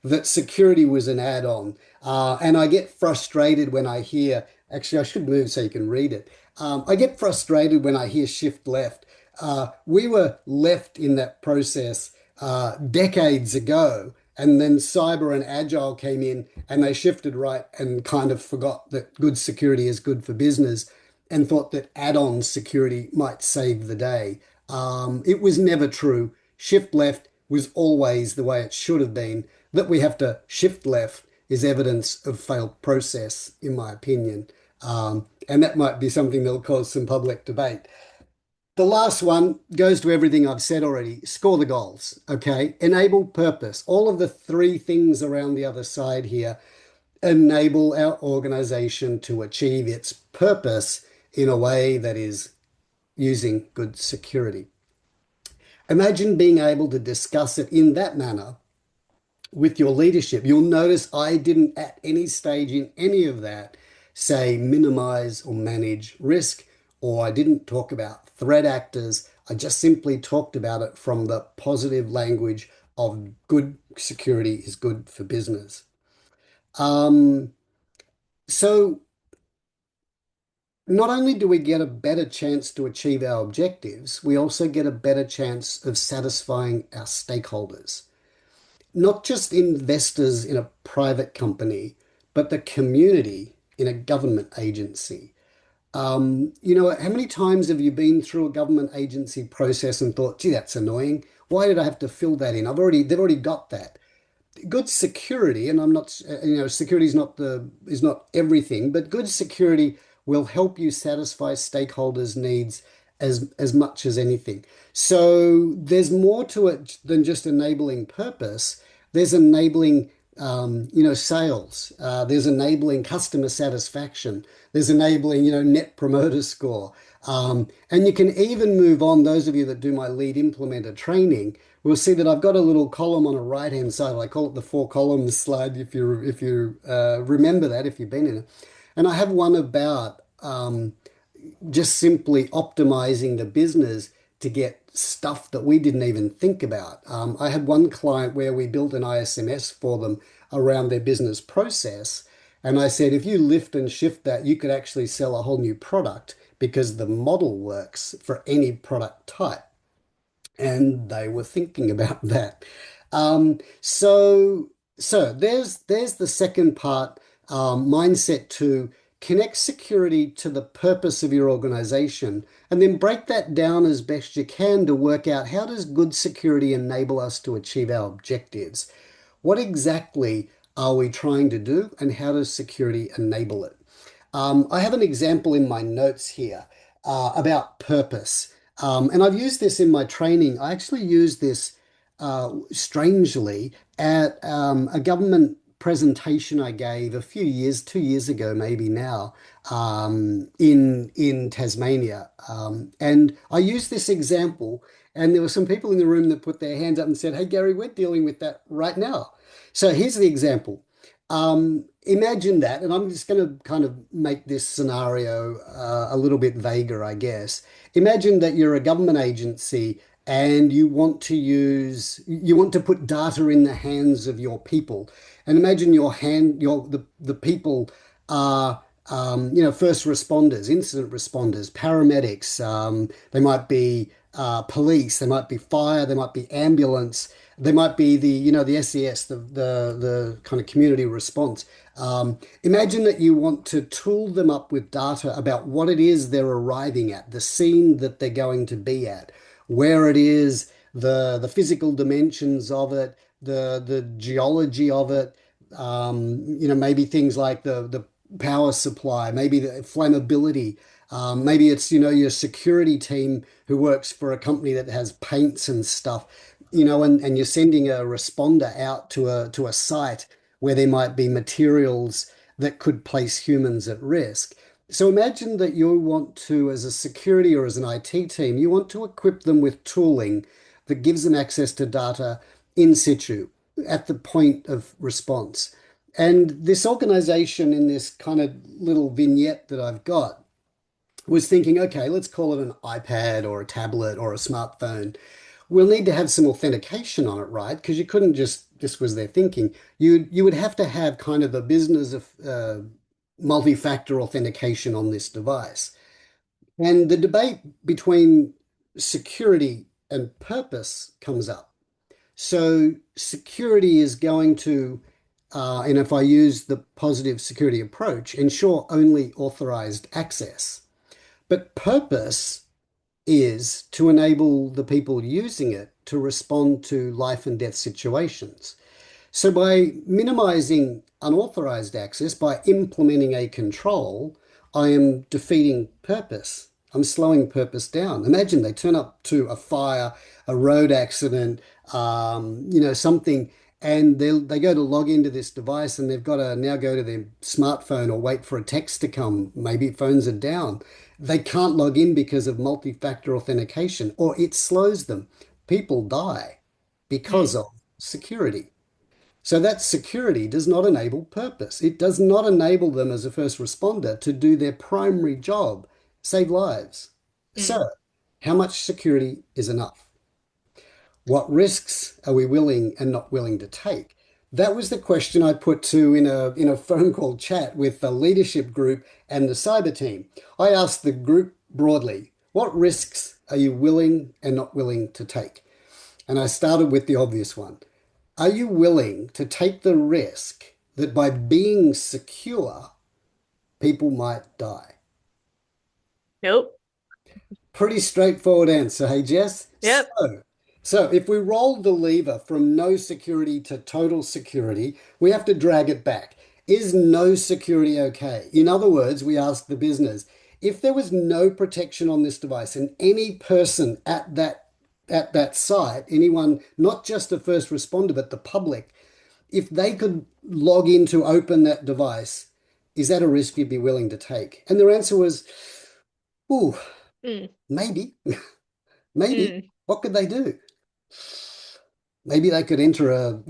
that security was an add-on. And I get frustrated when I hear, actually, I should move so you can read it. I get frustrated when I hear shift left. We were left in that process decades ago, and then cyber and agile came in and they shifted right and kind of forgot that good security is good for business and thought that add-on security might save the day. It was never true. Shift left was always the way it should have been. That we have to shift left is evidence of failed process, in my opinion. And that might be something that'll cause some public debate. The last one goes to everything I've said already. Score the goals, okay? Enable purpose. All of the three things around the other side here enable our organization to achieve its purpose in a way that is using good security. Imagine being able to discuss it in that manner with your leadership. You'll notice I didn't at any stage in any of that say minimize or manage risk, or I didn't talk about threat actors. I just simply talked about it from the positive language of good security is good for business. Um, so not only do we get a better chance to achieve our objectives, we also get a better chance of satisfying our stakeholders, not just investors in a private company, but the community in a government agency. How many times have you been through a government agency process and thought, gee, that's annoying. Why did I have to fill that in? They've already got that. Good security, and I'm not, security is not everything, but good security will help you satisfy stakeholders' needs as much as anything. So there's more to it than just enabling purpose. There's enabling, sales. There's enabling customer satisfaction. There's enabling, net promoter score. And you can even move on. Those of you that do my lead implementer training will see that I've got a little column on the right-hand side. I call it the four columns slide. If you remember that, if you've been in it, and I have one about just simply optimizing the business to get stuff that we didn't even think about. I had one client where we built an ISMS for them around their business process. And I said, if you lift and shift that, you could actually sell a whole new product because the model works for any product type. And they were thinking about that. Um, so, so there's the second part, mindset to connect security to the purpose of your organization, and then break that down as best you can to work out how does good security enable us to achieve our objectives? What exactly are we trying to do, and how does security enable it? I have an example in my notes here about purpose. And I've used this in my training. I actually used this strangely at a government presentation I gave a few years, 2 years ago, maybe now, in Tasmania. And I used this example, and there were some people in the room that put their hands up and said, "Hey, Gary, we're dealing with that right now." So here's the example. Imagine that, and I'm just going to kind of make this scenario a little bit vaguer, I guess. Imagine that you're a government agency and you want to put data in the hands of your people. And imagine the people are, first responders, incident responders, paramedics. They might be police, they might be fire, they might be ambulance, they might be the SES, the kind of community response. Imagine that you want to tool them up with data about what it is they're arriving at, the scene that they're going to be at, where it is, the physical dimensions of it, the geology of it, maybe things like the power supply, maybe the flammability. Maybe it's, your security team who works for a company that has paints and stuff, and you're sending a responder out to a site where there might be materials that could place humans at risk. So imagine that you want to, as a security or as an IT team, you want to equip them with tooling that gives them access to data in situ at the point of response. And this organization in this kind of little vignette that I've got was thinking, okay, let's call it an iPad or a tablet or a smartphone. We'll need to have some authentication on it, right? Because you couldn't just, this was their thinking. You would have to have kind of the business of multi-factor authentication on this device. And the debate between security and purpose comes up. So security is going to, and if I use the positive security approach, ensure only authorized access. But purpose is to enable the people using it to respond to life and death situations. So by minimizing unauthorized access, by implementing a control, I am defeating purpose. I'm slowing purpose down. Imagine they turn up to a fire, a road accident, something, and they go to log into this device and they've got to now go to their smartphone or wait for a text to come. Maybe phones are down. They can't log in because of multi-factor authentication, or it slows them. People die because Mm. of security. So that security does not enable purpose. It does not enable them as a first responder to do their primary job, save lives. Mm. So, how much security is enough? What risks are we willing and not willing to take? That was the question I put to in a phone call chat with the leadership group and the cyber team. I asked the group broadly, what risks are you willing and not willing to take? And I started with the obvious one. Are you willing to take the risk that by being secure, people might die? Nope. Pretty straightforward answer, hey Jess? Yep. So if we roll the lever from no security to total security, we have to drag it back. Is no security okay? In other words, we ask the business, if there was no protection on this device and any person at that site, anyone, not just a first responder, but the public, if they could log in to open that device, is that a risk you'd be willing to take? And their answer was, ooh, Mm. maybe, maybe. Mm. What could they do? Maybe they could enter a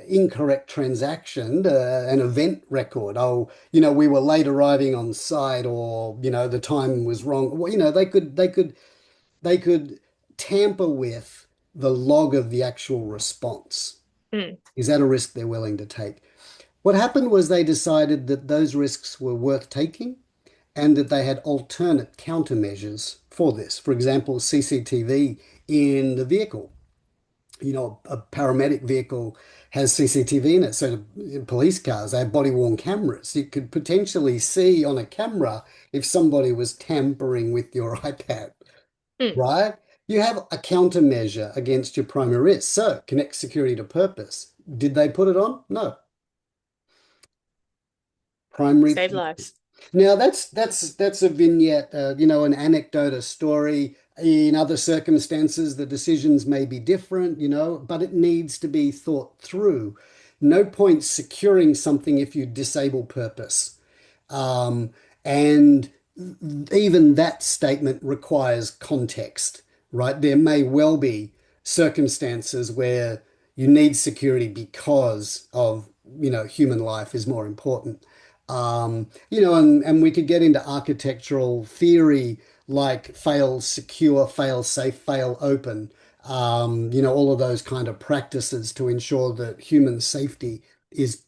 incorrect transaction, an event record. Oh, we were late arriving on site, or the time was wrong. Well, they could tamper with the log of the actual response. Mm. Is that a risk they're willing to take? What happened was they decided that those risks were worth taking and that they had alternate countermeasures for this. For example, CCTV in the vehicle. A paramedic vehicle has CCTV in it. So police cars, they have body-worn cameras. You could potentially see on a camera if somebody was tampering with your iPad, Mm. right? You have a countermeasure against your primary risk. So connect security to purpose. Did they put it on? No. Primary Save purpose. lives. Now that's a vignette, an anecdote, a story. In other circumstances, the decisions may be different, but it needs to be thought through. No point securing something if you disable purpose. And even that statement requires context, right? There may well be circumstances where you need security because of, human life is more important. And we could get into architectural theory like fail secure, fail safe, fail open, all of those kind of practices to ensure that human safety is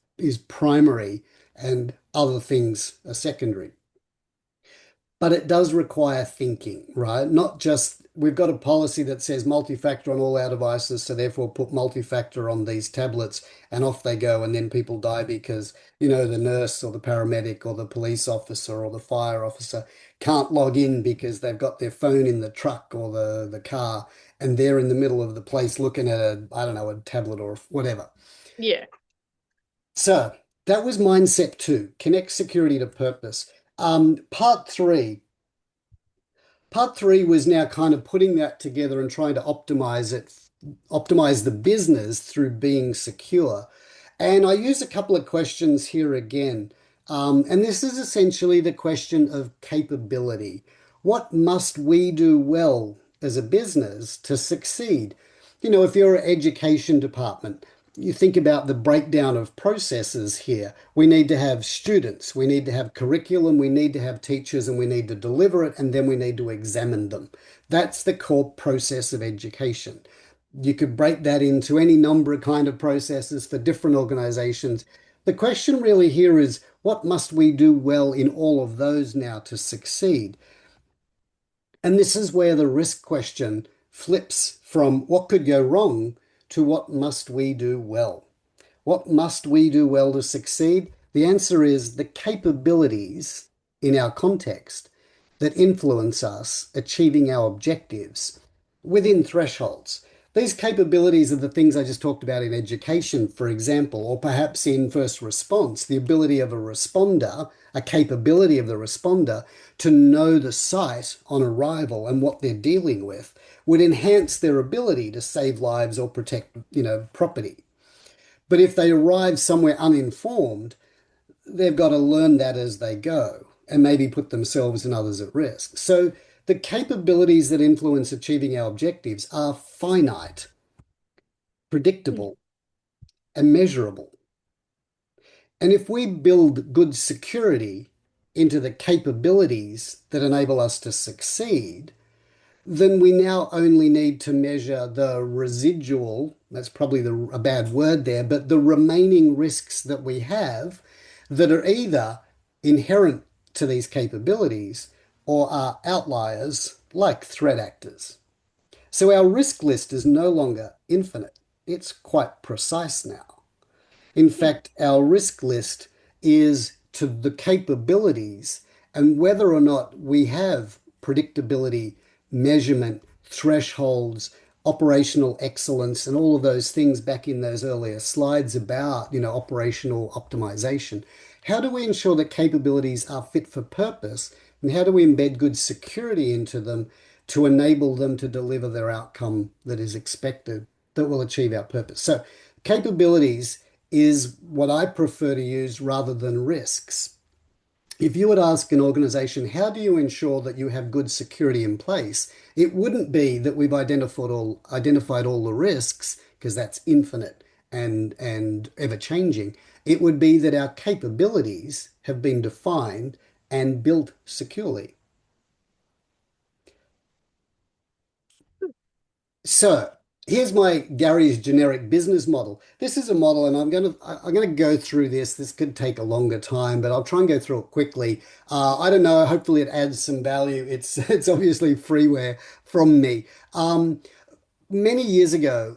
primary and other things are secondary. But it does require thinking, right? Not just we've got a policy that says multi-factor on all our devices, so therefore put multi-factor on these tablets and off they go, and then people die because, the nurse or the paramedic or the police officer or the fire officer can't log in because they've got their phone in the truck or the car and they're in the middle of the place looking at I don't know, a tablet or whatever. Yeah. So that was mindset two, connect security to purpose. Part three was now kind of putting that together and trying to optimize the business through being secure. And I use a couple of questions here again. And this is essentially the question of capability. What must we do well as a business to succeed? If you're an education department, you think about the breakdown of processes here. We need to have students, we need to have curriculum, we need to have teachers, and we need to deliver it, and then we need to examine them. That's the core process of education. You could break that into any number of kind of processes for different organizations. The question really here is, what must we do well in all of those now to succeed? And this is where the risk question flips from what could go wrong to what must we do well? What must we do well to succeed? The answer is the capabilities in our context that influence us achieving our objectives within thresholds. These capabilities are the things I just talked about in education, for example, or perhaps in first response, the ability of a responder, a capability of the responder to know the site on arrival and what they're dealing with would enhance their ability to save lives or protect, property. But if they arrive somewhere uninformed, they've got to learn that as they go and maybe put themselves and others at risk. So the capabilities that influence achieving our objectives are finite, Mm. predictable, and measurable. And if we build good security into the capabilities that enable us to succeed, then we now only need to measure the residual, that's probably a bad word there, but the remaining risks that we have that are either inherent to these capabilities or are outliers like threat actors. So our risk list is no longer infinite, it's quite precise now. In Mm. fact, our risk list is to the capabilities and whether or not we have predictability, measurement, thresholds, operational excellence, and all of those things back in those earlier slides about, operational optimization. How do we ensure that capabilities are fit for purpose? And how do we embed good security into them to enable them to deliver their outcome that is expected, that will achieve our purpose? So, capabilities is what I prefer to use rather than risks. If you would ask an organization, how do you ensure that you have good security in place? It wouldn't be that we've identified all the risks, because that's infinite and ever changing. It would be that our capabilities have been defined and built securely. So here's my Gary's generic business model. This is a model, and I'm gonna go through this. This could take a longer time, but I'll try and go through it quickly. I don't know. Hopefully, it adds some value. It's obviously freeware from me. Many years ago,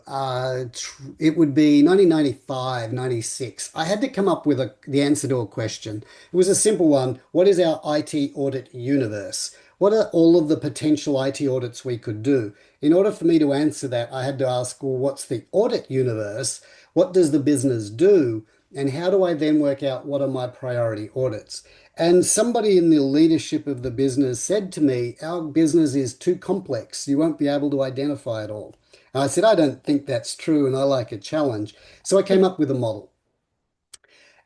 it would be 1995, 96. I had to come up with the answer to a question. It was a simple one. What is our IT audit universe? What are all of the potential IT audits we could do? In order for me to answer that, I had to ask, well, what's the audit universe? What does the business do? And how do I then work out what are my priority audits? And somebody in the leadership of the business said to me, our business is too complex. You won't be able to identify it all. And I said, I don't think that's true, and I like a challenge. So I came up with a model.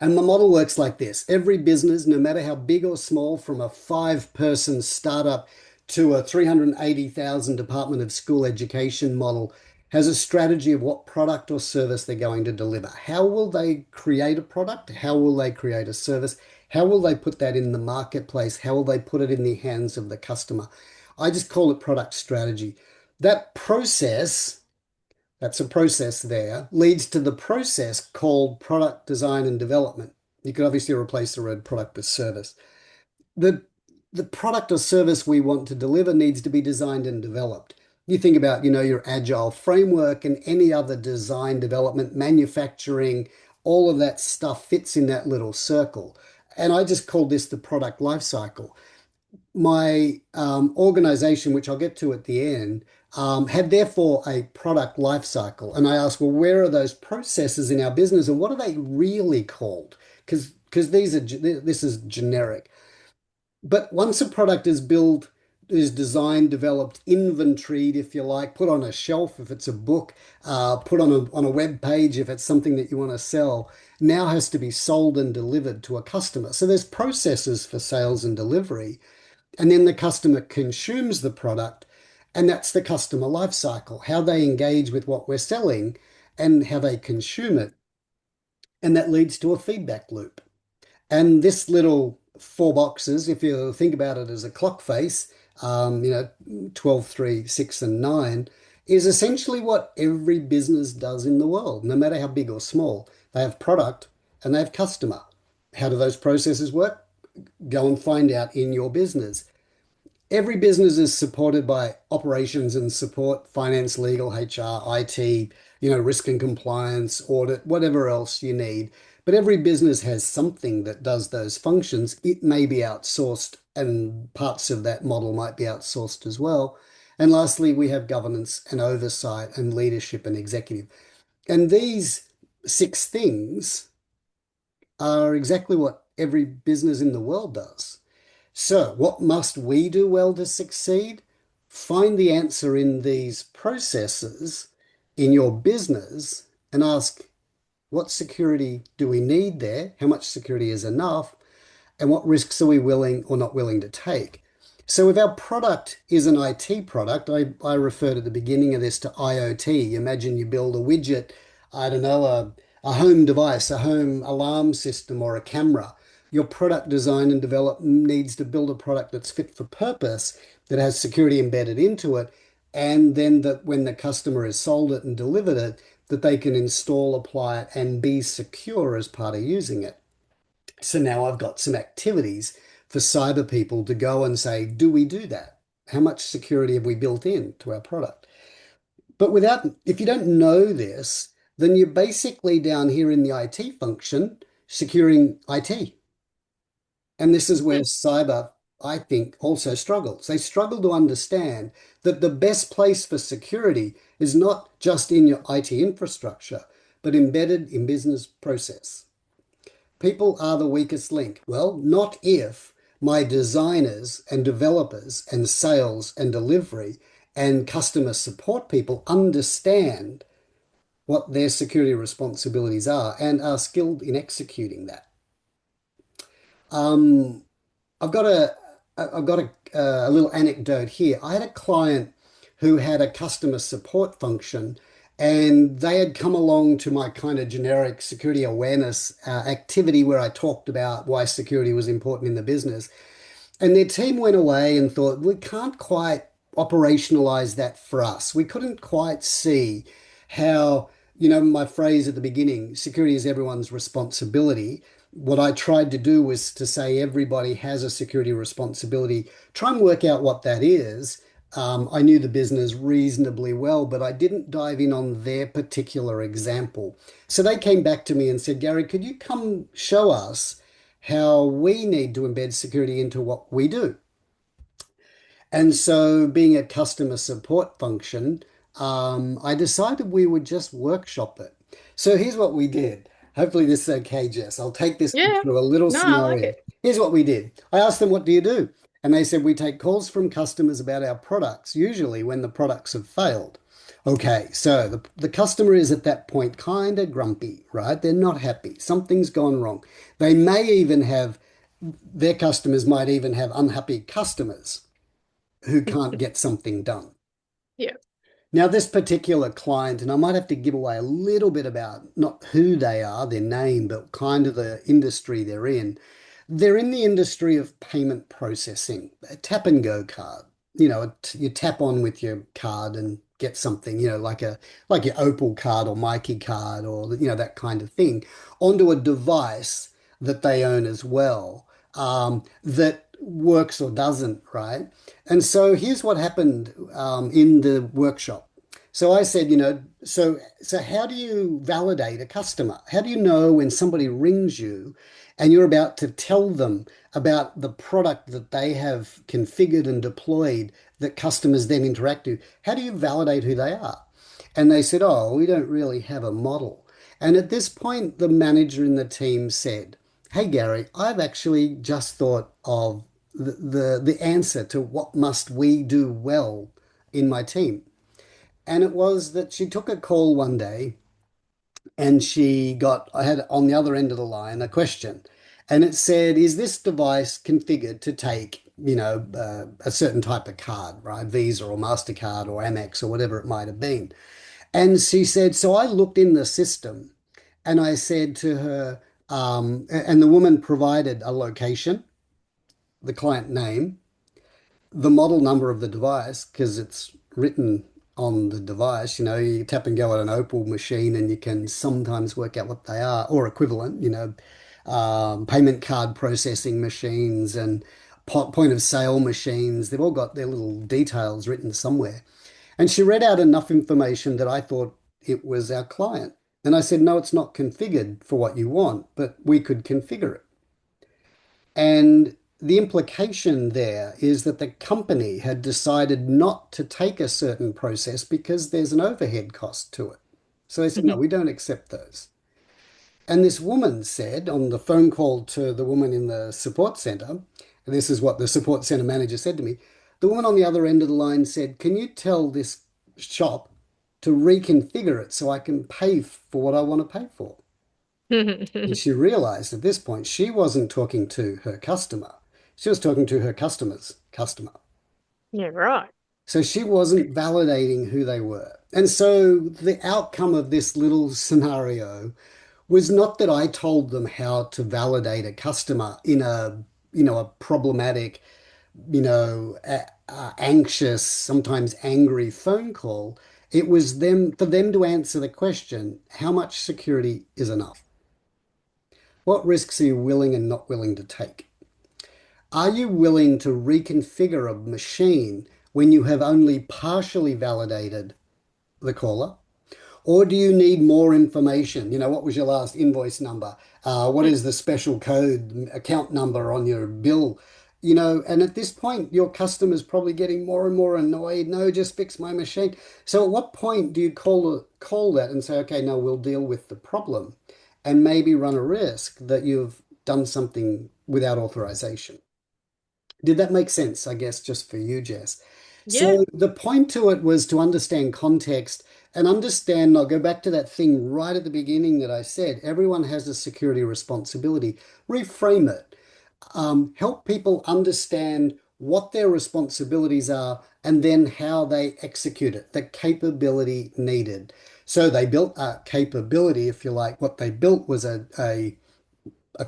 And the model works like this. Every business, no matter how big or small, from a 5-person startup to a 380,000 Department of School Education model, has a strategy of what product or service they're going to deliver. How will they create a product? How will they create a service? How will they put that in the marketplace? How will they put it in the hands of the customer? I just call it product strategy. That process, that's a process there, leads to the process called product design and development. You could obviously replace the word product with service. The, the product or service we want to deliver needs to be designed and developed. You think about, your agile framework and any other design, development, manufacturing, all of that stuff fits in that little circle. And I just call this the product life cycle. My organization, which I'll get to at the end, had therefore a product life cycle. And I asked, well, where are those processes in our business and what are they really called? Because this is generic. But once a product is built, is designed, developed, inventoried, if you like, put on a shelf if it's a book, put on a web page if it's something that you want to sell, now has to be sold and delivered to a customer. So there's processes for sales and delivery. And then the customer consumes the product, and that's the customer life cycle, how they engage with what we're selling and how they consume it. And that leads to a feedback loop. And this little 4 boxes, if you think about it as a clock face, 12, 3, 6, and 9, is essentially what every business does in the world, no matter how big or small. They have product and they have customer. How do those processes work? Go and find out in your business. Every business is supported by operations and support, finance, legal, HR, IT, risk and compliance, audit, whatever else you need. But every business has something that does those functions. It may be outsourced, and parts of that model might be outsourced as well. And lastly, we have governance and oversight and leadership and executive. And these six things are exactly what every business in the world does. So, what must we do well to succeed? Find the answer in these processes in your business and ask, what security do we need there? How much security is enough? And what risks are we willing or not willing to take? So if our product is an IT product, I referred at the beginning of this to IoT. Imagine you build a widget, I don't know, a home device, a home alarm system, or a camera. Your product design and development needs to build a product that's fit for purpose, that has security embedded into it, and then that when the customer has sold it and delivered it, that they can install, apply it, and be secure as part of using it. So now I've got some activities for cyber people to go and say, do we do that? How much security have we built in to our product? But if you don't know this, then you're basically down here in the IT function securing IT. And this is where Hmm. cyber, I think, also struggles. They struggle to understand that the best place for security is not just in your IT infrastructure, but embedded in business process. People are the weakest link. Well, not if my designers and developers and sales and delivery and customer support people understand what their security responsibilities are and are skilled in executing that. Um, I've got a little anecdote here. I had a client who had a customer support function, and they had come along to my kind of generic security awareness activity where I talked about why security was important in the business. And their team went away and thought, we can't quite operationalize that for us. We couldn't quite see how, my phrase at the beginning, security is everyone's responsibility. What I tried to do was to say everybody has a security responsibility. Try and work out what that is. I knew the business reasonably well, but I didn't dive in on their particular example. So they came back to me and said, Garry, could you come show us how we need to embed security into what we do? And so, being a customer support function, I decided we would just workshop it. So, here's what we did. Hopefully, this is okay, Jess. I'll take this Yeah. through a little No, I like scenario. it. Here's what we did. I asked them, what do you do? And they said, we take calls from customers about our products, usually when the products have failed. Okay, so the customer is at that point kind of grumpy, right? They're not happy. Something's gone wrong. They may even have, their customers might even have unhappy customers who can't get something done. Yeah. Now, this particular client, and I might have to give away a little bit about not who they are, their name, but kind of the industry they're in. They're in the industry of payment processing, a tap and go card. You tap on with your card and get something, like your Opal card or Mikey card or that kind of thing onto a device that they own as well, that works or doesn't, right? And so here's what happened in the workshop. So I said, so how do you validate a customer? How do you know when somebody rings you and you're about to tell them about the product that they have configured and deployed that customers then interact with? How do you validate who they are? And they said, oh, we don't really have a model. And at this point, the manager in the team said, hey, Garry, I've actually just thought of the answer to what must we do well in my team. And it was that she took a call one day and I had on the other end of the line a question. And it said, is this device configured to take, a certain type of card, right? Visa or MasterCard or Amex or whatever it might have been. And she said, so I looked in the system and I said to her, and the woman provided a location, the client name, the model number of the device, because it's written on the device. You tap and go at an Opal machine and you can sometimes work out what they are or equivalent, payment card processing machines and point of sale machines. They've all got their little details written somewhere. And she read out enough information that I thought it was our client. And I said, no, it's not configured for what you want, but we could configure it. And the implication there is that the company had decided not to take a certain process because there's an overhead cost to it. So they said, no, we don't accept those. And this woman said on the phone call to the woman in the support center, and this is what the support center manager said to me, the woman on the other end of the line said, can you tell this shop to reconfigure it so I can pay for what I want to pay for? And she realized at this point she wasn't talking to her customer. She was talking to her customer's customer. Yeah, right. So she wasn't validating who they were. And so the outcome of this little scenario was not that I told them how to validate a customer in a problematic, anxious, sometimes angry phone call. It was for them to answer the question, how much security is enough? What risks are you willing and not willing to take? Are you willing to reconfigure a machine when you have only partially validated the caller? Or do you need more information? What was your last invoice number? What is the special code account number on your bill? And at this point, your customer's probably getting more and more annoyed. No, just fix my machine. So at what point do you call that and say, okay, no, we'll deal with the problem and maybe run a risk that you've done something without authorization? Did that make sense, I guess, just for you, Jess? Yeah. So the point to it was to understand context and understand, I'll go back to that thing right at the beginning that I said, everyone has a security responsibility. Reframe it. Help people understand what their responsibilities are and then how they execute it, the capability needed. So they built a capability, if you like. What they built was a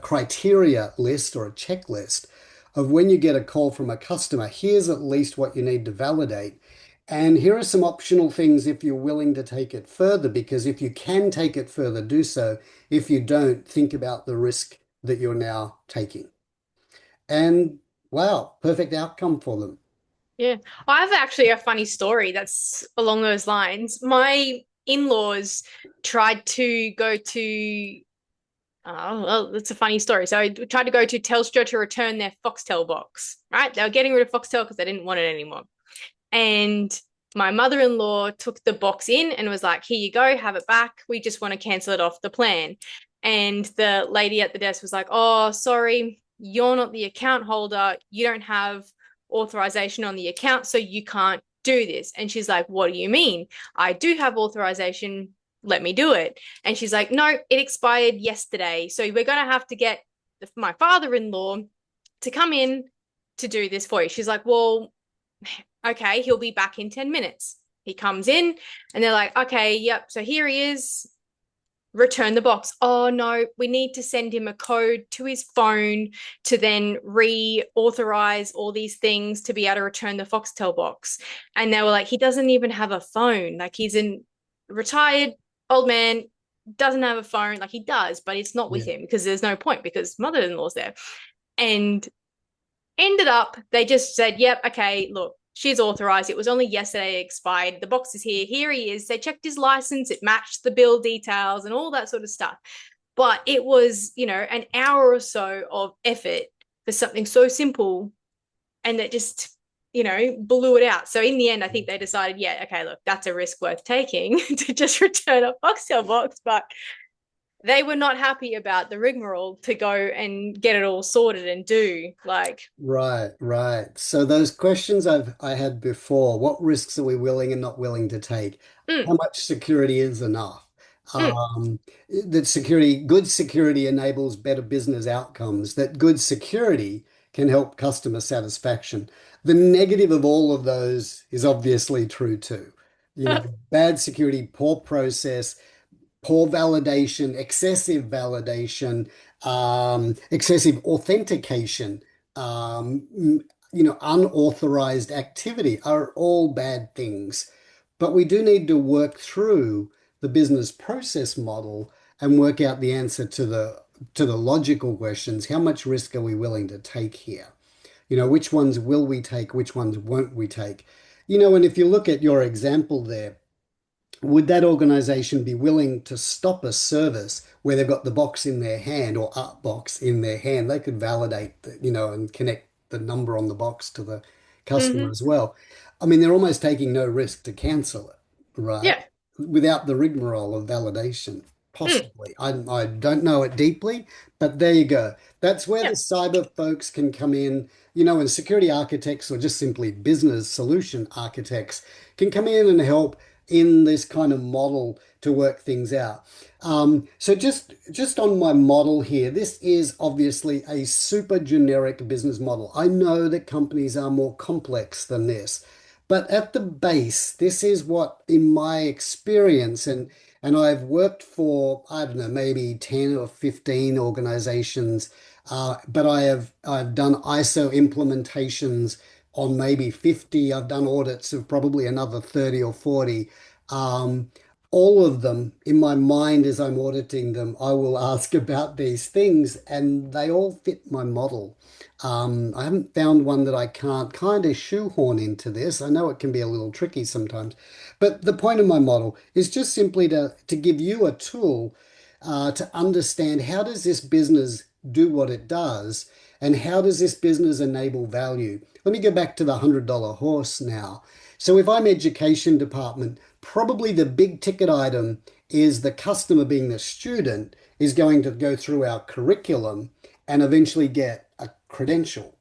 criteria list or a checklist of when you get a call from a customer, here's at least what you need to validate. And here are some optional things if you're willing to take it further, because if you can take it further, do so. If you don't, think about the risk that you're now taking. And wow, perfect outcome for them. Yeah. I have actually a funny story that's along those lines. My in-laws tried to go to, oh, well, it's a funny story. So I tried to go to Telstra to return their Foxtel box, right? They were getting rid of Foxtel because they didn't want it anymore. And my mother-in-law took the box in and was like, here you go, have it back. We just want to cancel it off the plan. And the lady at the desk was like, oh, sorry, you're not the account holder. You don't have authorization on the account, so you can't do this. And she's like, what do you mean? I do have authorization. Let me do it. And she's like, no, it expired yesterday. So we're going to have to get my father-in-law to come in to do this for you. She's like, well, okay, he'll be back in 10 minutes. He comes in and they're like, okay, yep. So here he is. Return the box. Oh no, we need to send him a code to his phone to then reauthorize all these things to be able to return the Foxtel box. And they were like, he doesn't even have a phone. Like he's a retired old man, doesn't have a phone. Like he does, but it's not with Yeah. him because there's no point because mother-in-law's there. And ended up, they just said, yep, okay, look, she's authorized. It was only yesterday it expired. The box is here. Here he is. They checked his license. It matched the bill details and all that sort of stuff. But it was, an hour or so of effort for something so simple and that just, blew it out. So in the end, I think they decided, yeah, okay, look, that's a risk worth taking to just return a Foxtel box. But they were not happy about the rigmarole to go and get it all sorted and do like. Right, right. So those questions I had before, what risks are we willing and not willing to take? Mm, How much security is enough? mm. Um, that good security enables better business outcomes, that good security can help customer satisfaction. The negative of all of those is obviously true too. Bad security, poor process, poor validation, excessive authentication, unauthorized activity are all bad things. But we do need to work through the business process model and work out the answer to the logical questions. How much risk are we willing to take here? Which ones will we take? Which ones won't we take? And if you look at your example there, would that organization be willing to stop a service where they've got the box in their hand or a box in their hand? They could validate, and connect the number on the box to the customer Hmm. as well. I mean, they're almost taking no risk to cancel it, right? Yeah. Without the rigmarole of validation, Mm. possibly. I don't know it deeply, but there you go. That's where the Yeah. cyber folks can come in, and security architects or just simply business solution architects can come in and help in this kind of model to work things out. So just on my model here, this is obviously a super generic business model. I know that companies are more complex than this, but at the base, this is what, in my experience, and I've worked for, I don't know, maybe 10 or 15 organizations, but I've done ISO implementations on maybe 50. I've done audits of probably another 30 or 40. Um, all of them in my mind as I'm auditing them, I will ask about these things, and they all fit my model. I haven't found one that I can't kind of shoehorn into this. I know it can be a little tricky sometimes, but the point of my model is just simply to give you a tool to understand how does this business do what it does, and how does this business enable value. Let me go back to the $100 horse now. So if I'm education department, probably the big ticket item is the customer, being the student, is going to go through our curriculum and eventually get a credential.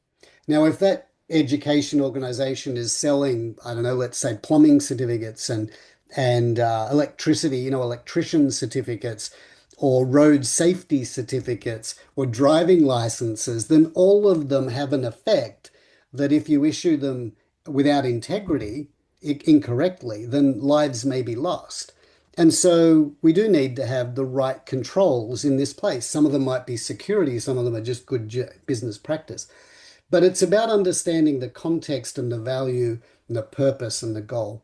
Now, if that education organization is selling, I don't know, let's say plumbing certificates and electricity, electrician certificates, or road safety certificates, or driving licenses, then all of them have an effect that if you issue them without integrity, incorrectly, then lives may be lost. And so we do need to have the right controls in this place. Some of them might be security, some of them are just good business practice. But it's about understanding the context and the value and the purpose and the goal.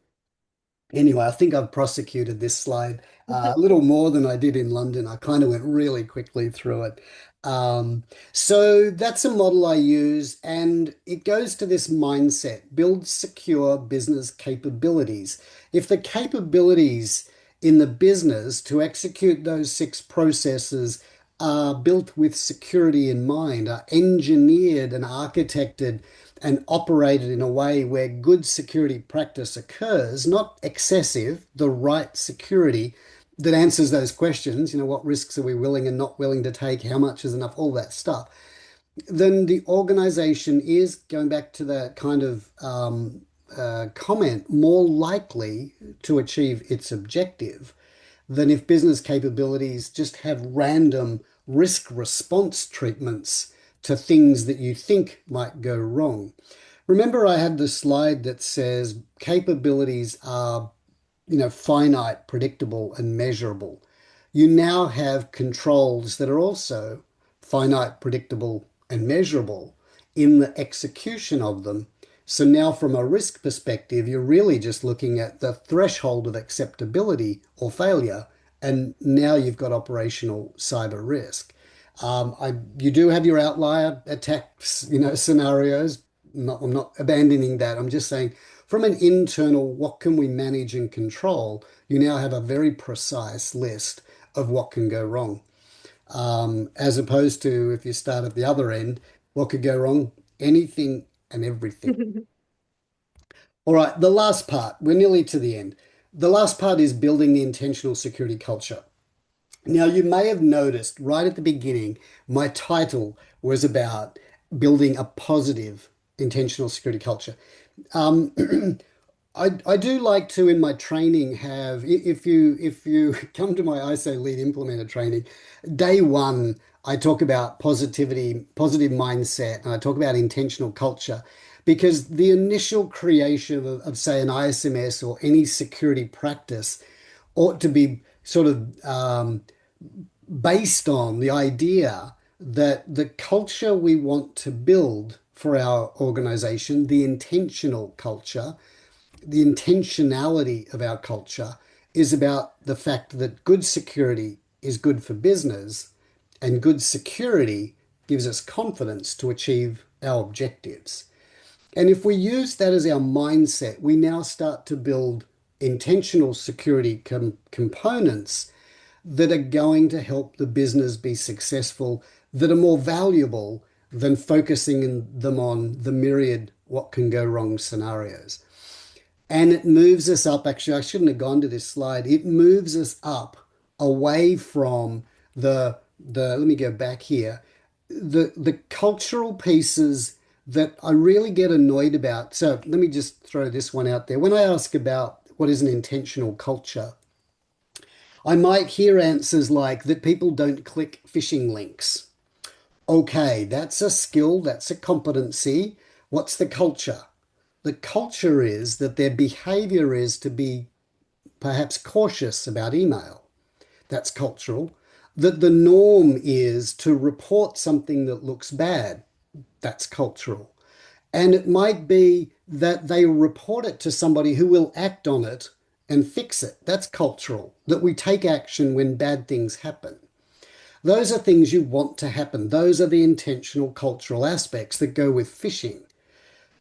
Anyway, I think I've prosecuted this slide a little more than I did in London. I kind of went really quickly through it. So that's a model I use, and it goes to this mindset: build secure business capabilities. If the capabilities in the business to execute those six processes are built with security in mind, are engineered and architected and operated in a way where good security practice occurs, not excessive, the right security that answers those questions, what risks are we willing and not willing to take, how much is enough, all that stuff, then the organization is, going back to that kind of comment, more likely to achieve its objective than if business capabilities just have random risk response treatments to things that you think might go wrong. Remember, I had the slide that says capabilities are, finite, predictable, and measurable. You now have controls that are also finite, predictable, and measurable in the execution of them. So now, from a risk perspective, you're really just looking at the threshold of acceptability or failure, and now you've got operational cyber risk. You do have your outlier attacks, scenarios. I'm not abandoning that. I'm just saying, from an internal, what can we manage and control? You now have a very precise list of what can go wrong. As opposed to if you start at the other end, what could go wrong? Anything and everything. All right, the last part, we're nearly to the end. The last part is building the intentional security culture. Now, you may have noticed right at the beginning, my title was about building a positive intentional security culture. Um, I do like to, in my training, have, if you come to my ISO lead implementer training, day one I talk about positivity, positive mindset, and I talk about intentional culture, because the initial creation of say an ISMS or any security practice ought to be sort of based on the idea that the culture we want to build for our organization, the intentional culture, the intentionality of our culture, is about the fact that good security is good for business, and good security gives us confidence to achieve our objectives. And if we use that as our mindset, we now start to build intentional security components that are going to help the business be successful, that are more valuable than focusing them on the myriad what can go wrong scenarios. And it moves us up. Actually, I shouldn't have gone to this slide. It moves us up away from the let me go back here. The cultural pieces that I really get annoyed about. So let me just throw this one out there. When I ask about what is an intentional culture, I might hear answers like that people don't click phishing links. Okay, that's a skill, that's a competency. What's the culture? The culture is that their behavior is to be perhaps cautious about email. That's cultural. That the norm is to report something that looks bad. That's cultural. And it might be that they report it to somebody who will act on it and fix it. That's cultural. That we take action when bad things happen. Those are things you want to happen. Those are the intentional cultural aspects that go with phishing.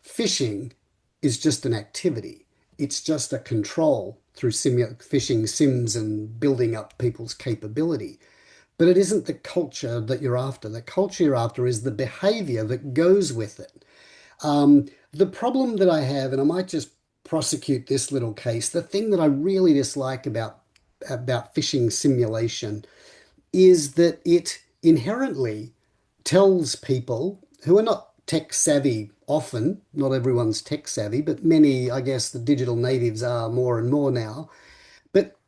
Phishing is just an activity. It's just a control through phishing sims and building up people's capability. But it isn't the culture that you're after. The culture you're after is the behavior that goes with it. The problem that I have, and I might just prosecute this little case, the thing that I really dislike about phishing simulation is that it inherently tells people who are not tech savvy often, not everyone's tech savvy, but many, I guess, the digital natives are more and more now. But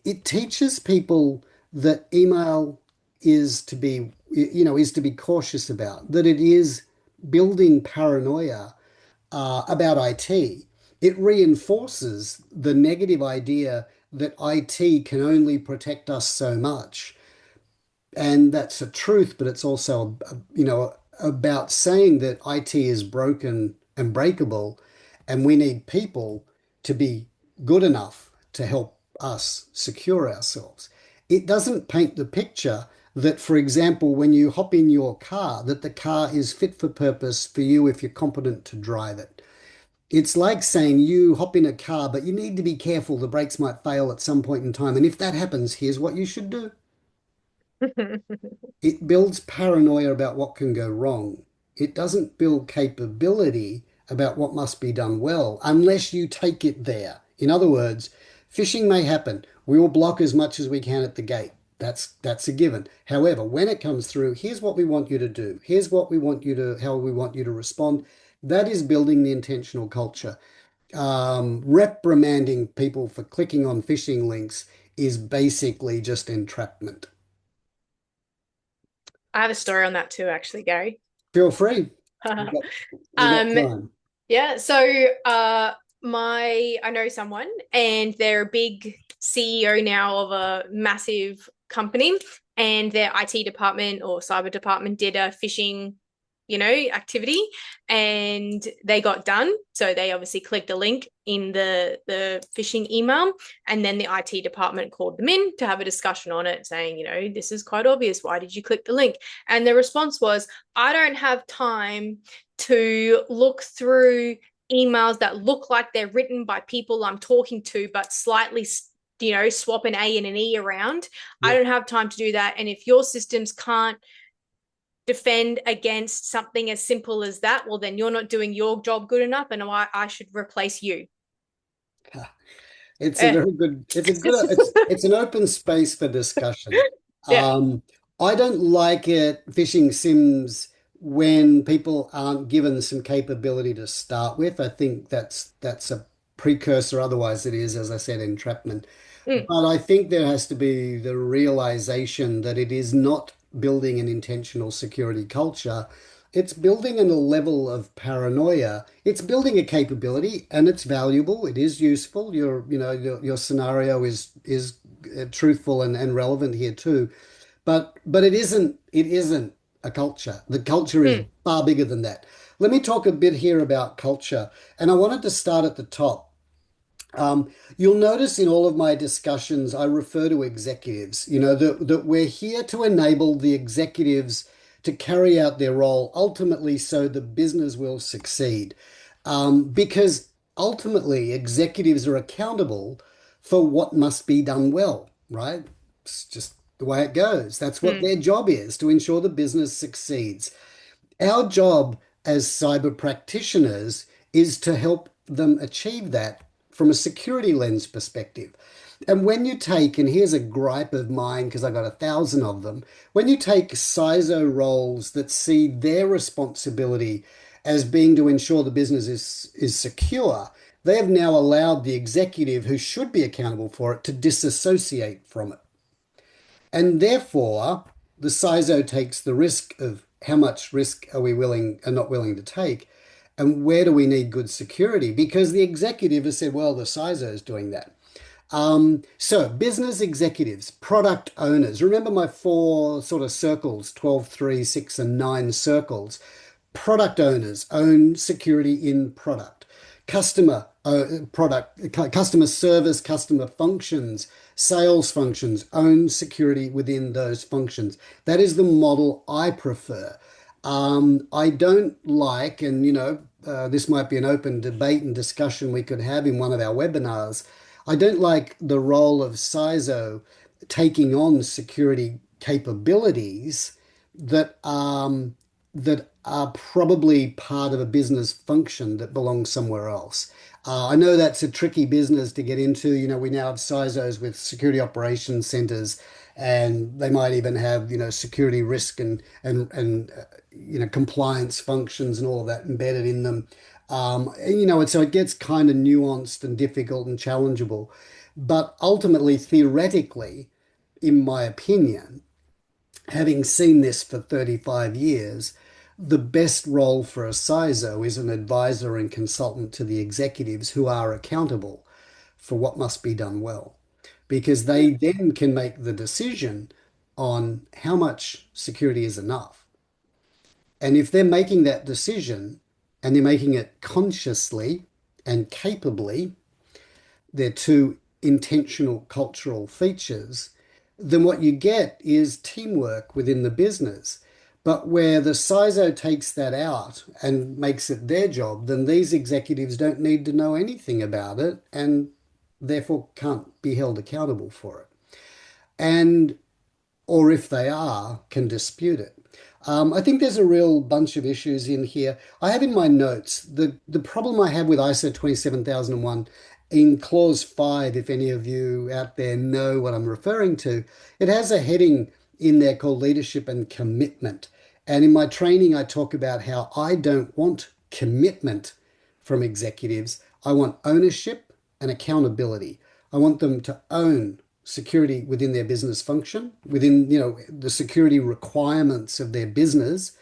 it teaches people that email is to be, is to be cautious about, that it is building paranoia about IT. It reinforces the negative idea that IT can only protect us so much. And that's a truth, but it's also, about saying that IT is broken and breakable, and we need people to be good enough to help us secure ourselves. It doesn't paint the picture that, for example, when you hop in your car, that the car is fit for purpose for you if you're competent to drive it. It's like saying you hop in a car, but you need to be careful, the brakes might fail at some point in time. And if that happens, here's what you should do. It builds paranoia about what can go wrong. It doesn't build capability about what must be done well unless you take it there. In other words, phishing may happen. We will block as much as we can at the gate. That's a given. However, when it comes through, here's what we want you to do. Here's what we want you to, how we want you to respond. That is building the intentional culture. Reprimanding people for clicking on phishing links is basically just entrapment. I have a story on that too, actually, Gary. Feel free. We got, we got Um, time. yeah, so I know someone and they're a big CEO now of a massive company, and their IT department or cyber department did a phishing, activity, and they got done. So they obviously clicked a link in the phishing email, and then the IT department called them in to have a discussion on it, saying, this is quite obvious. Why did you click the link? And the response was, I don't have time to look through emails that look like they're written by people I'm talking to, but slightly swap an A and an E around. I Yeah. don't have time to do that. And if your systems can't defend against something as simple as that, well, then you're not doing your job good enough, and I should replace you. It's a Eh. very good, it's an open space for discussion. Yeah. Um, I don't like it, phishing sims, when people aren't given some capability to start with. I think that's a precursor, otherwise it is, as I said, entrapment. Mm. But I think there has to be the realization that it is not building an intentional security culture. It's building in a level of paranoia. It's building a capability, and it's valuable. It is useful. Your scenario is truthful and relevant here too. But it isn't a culture. The culture is Mm. far bigger than that. Let me talk a bit here about culture, and I wanted to start at the top. You'll notice in all of my discussions, I refer to executives, that we're here to enable the executives to carry out their role ultimately so the business will succeed. Because ultimately executives are accountable for what must be done well, right? It's just the way it goes. That's what Hmm. their job is, to ensure the business succeeds. Our job as cyber practitioners is to help them achieve that from a security lens perspective. And when you take, and here's a gripe of mine because I got 1,000 of them, when you take CISO roles that see their responsibility as being to ensure the business is secure, they have now allowed the executive who should be accountable for it to disassociate from it. And therefore, the CISO takes the risk of how much risk are we willing and not willing to take, and where do we need good security? Because the executive has said, well, the CISO is doing that. So business executives, product owners, remember my four sort of circles, 12, 3, 6, and 9 circles. Product owners own security in product. Customer service, customer functions, sales functions own security within those functions. That is the model I prefer. I don't like, and this might be an open debate and discussion we could have in one of our webinars. I don't like the role of CISO taking on security capabilities that are probably part of a business function that belongs somewhere else. I know that's a tricky business to get into. We now have CISOs with security operations centers, and they might even have, security risk and compliance functions and all of that embedded in them. And so it gets kind of nuanced and difficult and challengeable. But ultimately, theoretically, in my opinion, having seen this for 35 years, the best role for a CISO is an advisor and consultant to the executives who are accountable for what must be done well, because they then can make the decision on how much security is enough. And if they're making that decision and they're making it consciously and capably, they're two intentional cultural features, then what you get is teamwork within the business. But where the CISO takes that out and makes it their job, then these executives don't need to know anything about it and therefore can't be held accountable for it. And or if they are, can dispute it. I think there's a real bunch of issues in here. I have in my notes the problem I have with ISO 27001 in clause 5, if any of you out there know what I'm referring to, it has a heading in there called leadership and commitment. And in my training, I talk about how I don't want commitment from executives. I want ownership and accountability. I want them to own security within their business function, within, the security requirements of their business,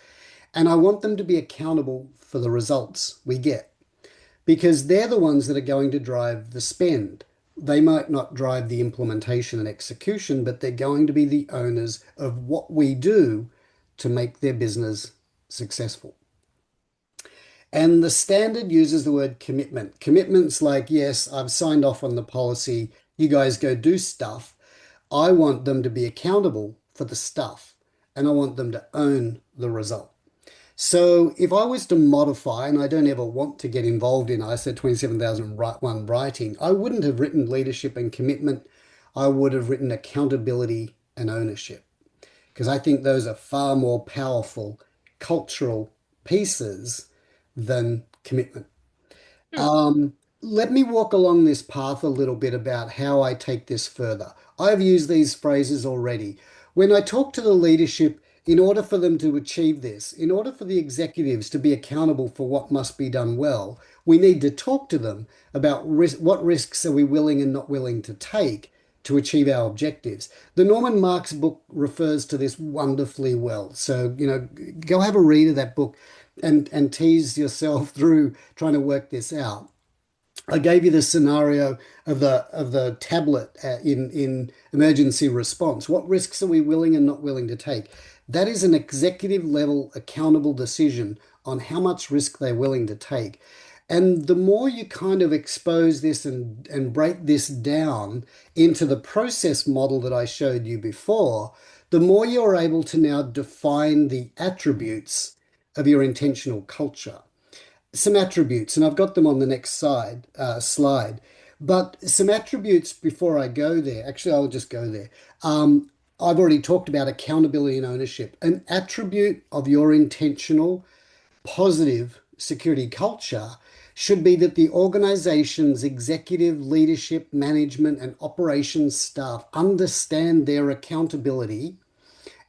and I want them to be accountable for the results we get because they're the ones that are going to drive the spend. They might not drive the implementation and execution, but they're going to be the owners of what we do to make their business successful. And the standard uses the word commitment. Commitments like, yes, I've signed off on the policy, you guys go do stuff. I want them to be accountable for the stuff and I want them to own the result. So if I was to modify, and I don't ever want to get involved in ISO 27001 writing, I wouldn't have written leadership and commitment. I would have written accountability and ownership because I think those are far more powerful cultural pieces than commitment. Hmm. Um, Let me walk along this path a little bit about how I take this further. I've used these phrases already. When I talk to the leadership, in order for them to achieve this, in order for the executives to be accountable for what must be done well, we need to talk to them about what risks are we willing and not willing to take to achieve our objectives. The Norman Marks book refers to this wonderfully well. So, go have a read of that book and tease yourself through trying to work this out. I gave you the scenario of the tablet in emergency response. What risks are we willing and not willing to take? That is an executive level accountable decision on how much risk they're willing to take. And the more you kind of expose this and break this down into the process model that I showed you before, the more you're able to now define the attributes of your intentional culture. some attributes, and I've got them on the next slide. But some attributes before I go there. Actually, I'll just go there. Um, I've already talked about accountability and ownership. An attribute of your intentional, positive security culture should be that the organization's executive leadership, management, and operations staff understand their accountability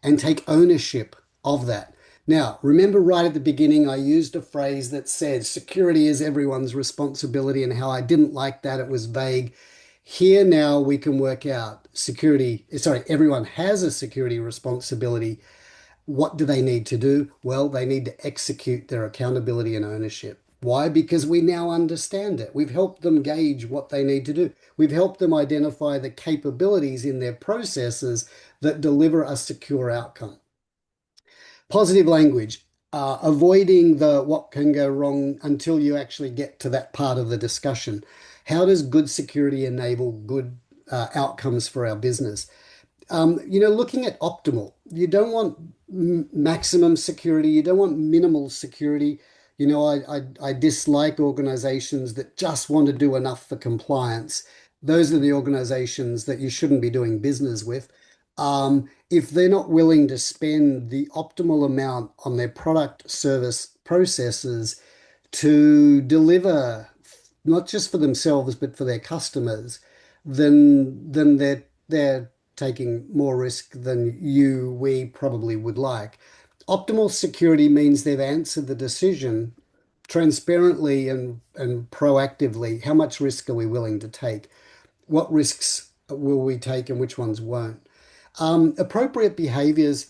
and take ownership of that. Now, remember right at the beginning, I used a phrase that said security is everyone's responsibility and how I didn't like that. It was vague. Here now we can work out everyone has a security responsibility. What do they need to do? Well, they need to execute their accountability and ownership. Why? Because we now understand it. We've helped them gauge what they need to do. We've helped them identify the capabilities in their processes that deliver a secure outcome. Positive language, avoiding the what can go wrong until you actually get to that part of the discussion. How does good security enable good outcomes for our business? Looking at optimal, you don't want maximum security, you don't want minimal security. I dislike organizations that just want to do enough for compliance. Those are the organizations that you shouldn't be doing business with. If they're not willing to spend the optimal amount on their product, service, processes to deliver, not just for themselves, but for their customers, then they're taking more risk than we probably would like. Optimal security means they've answered the decision transparently and proactively. How much risk are we willing to take? What risks will we take and which ones won't? Appropriate behaviors,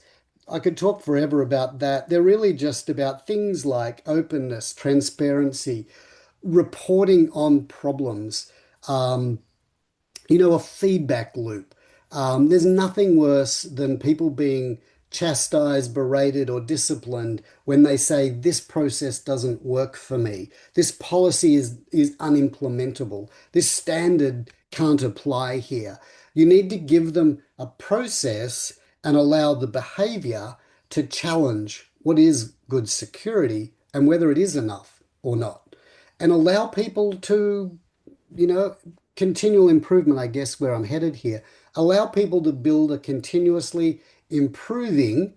I could talk forever about that. They're really just about things like openness, transparency, reporting on problems, um, a feedback loop. There's nothing worse than people being chastised, berated, or disciplined when they say, this process doesn't work for me. This policy is unimplementable. This standard can't apply here. You need to give them a process and allow the behavior to challenge what is good security and whether it is enough or not. And allow people to you know, continual improvement, I guess, where I'm headed here. Allow people to build a continuously improving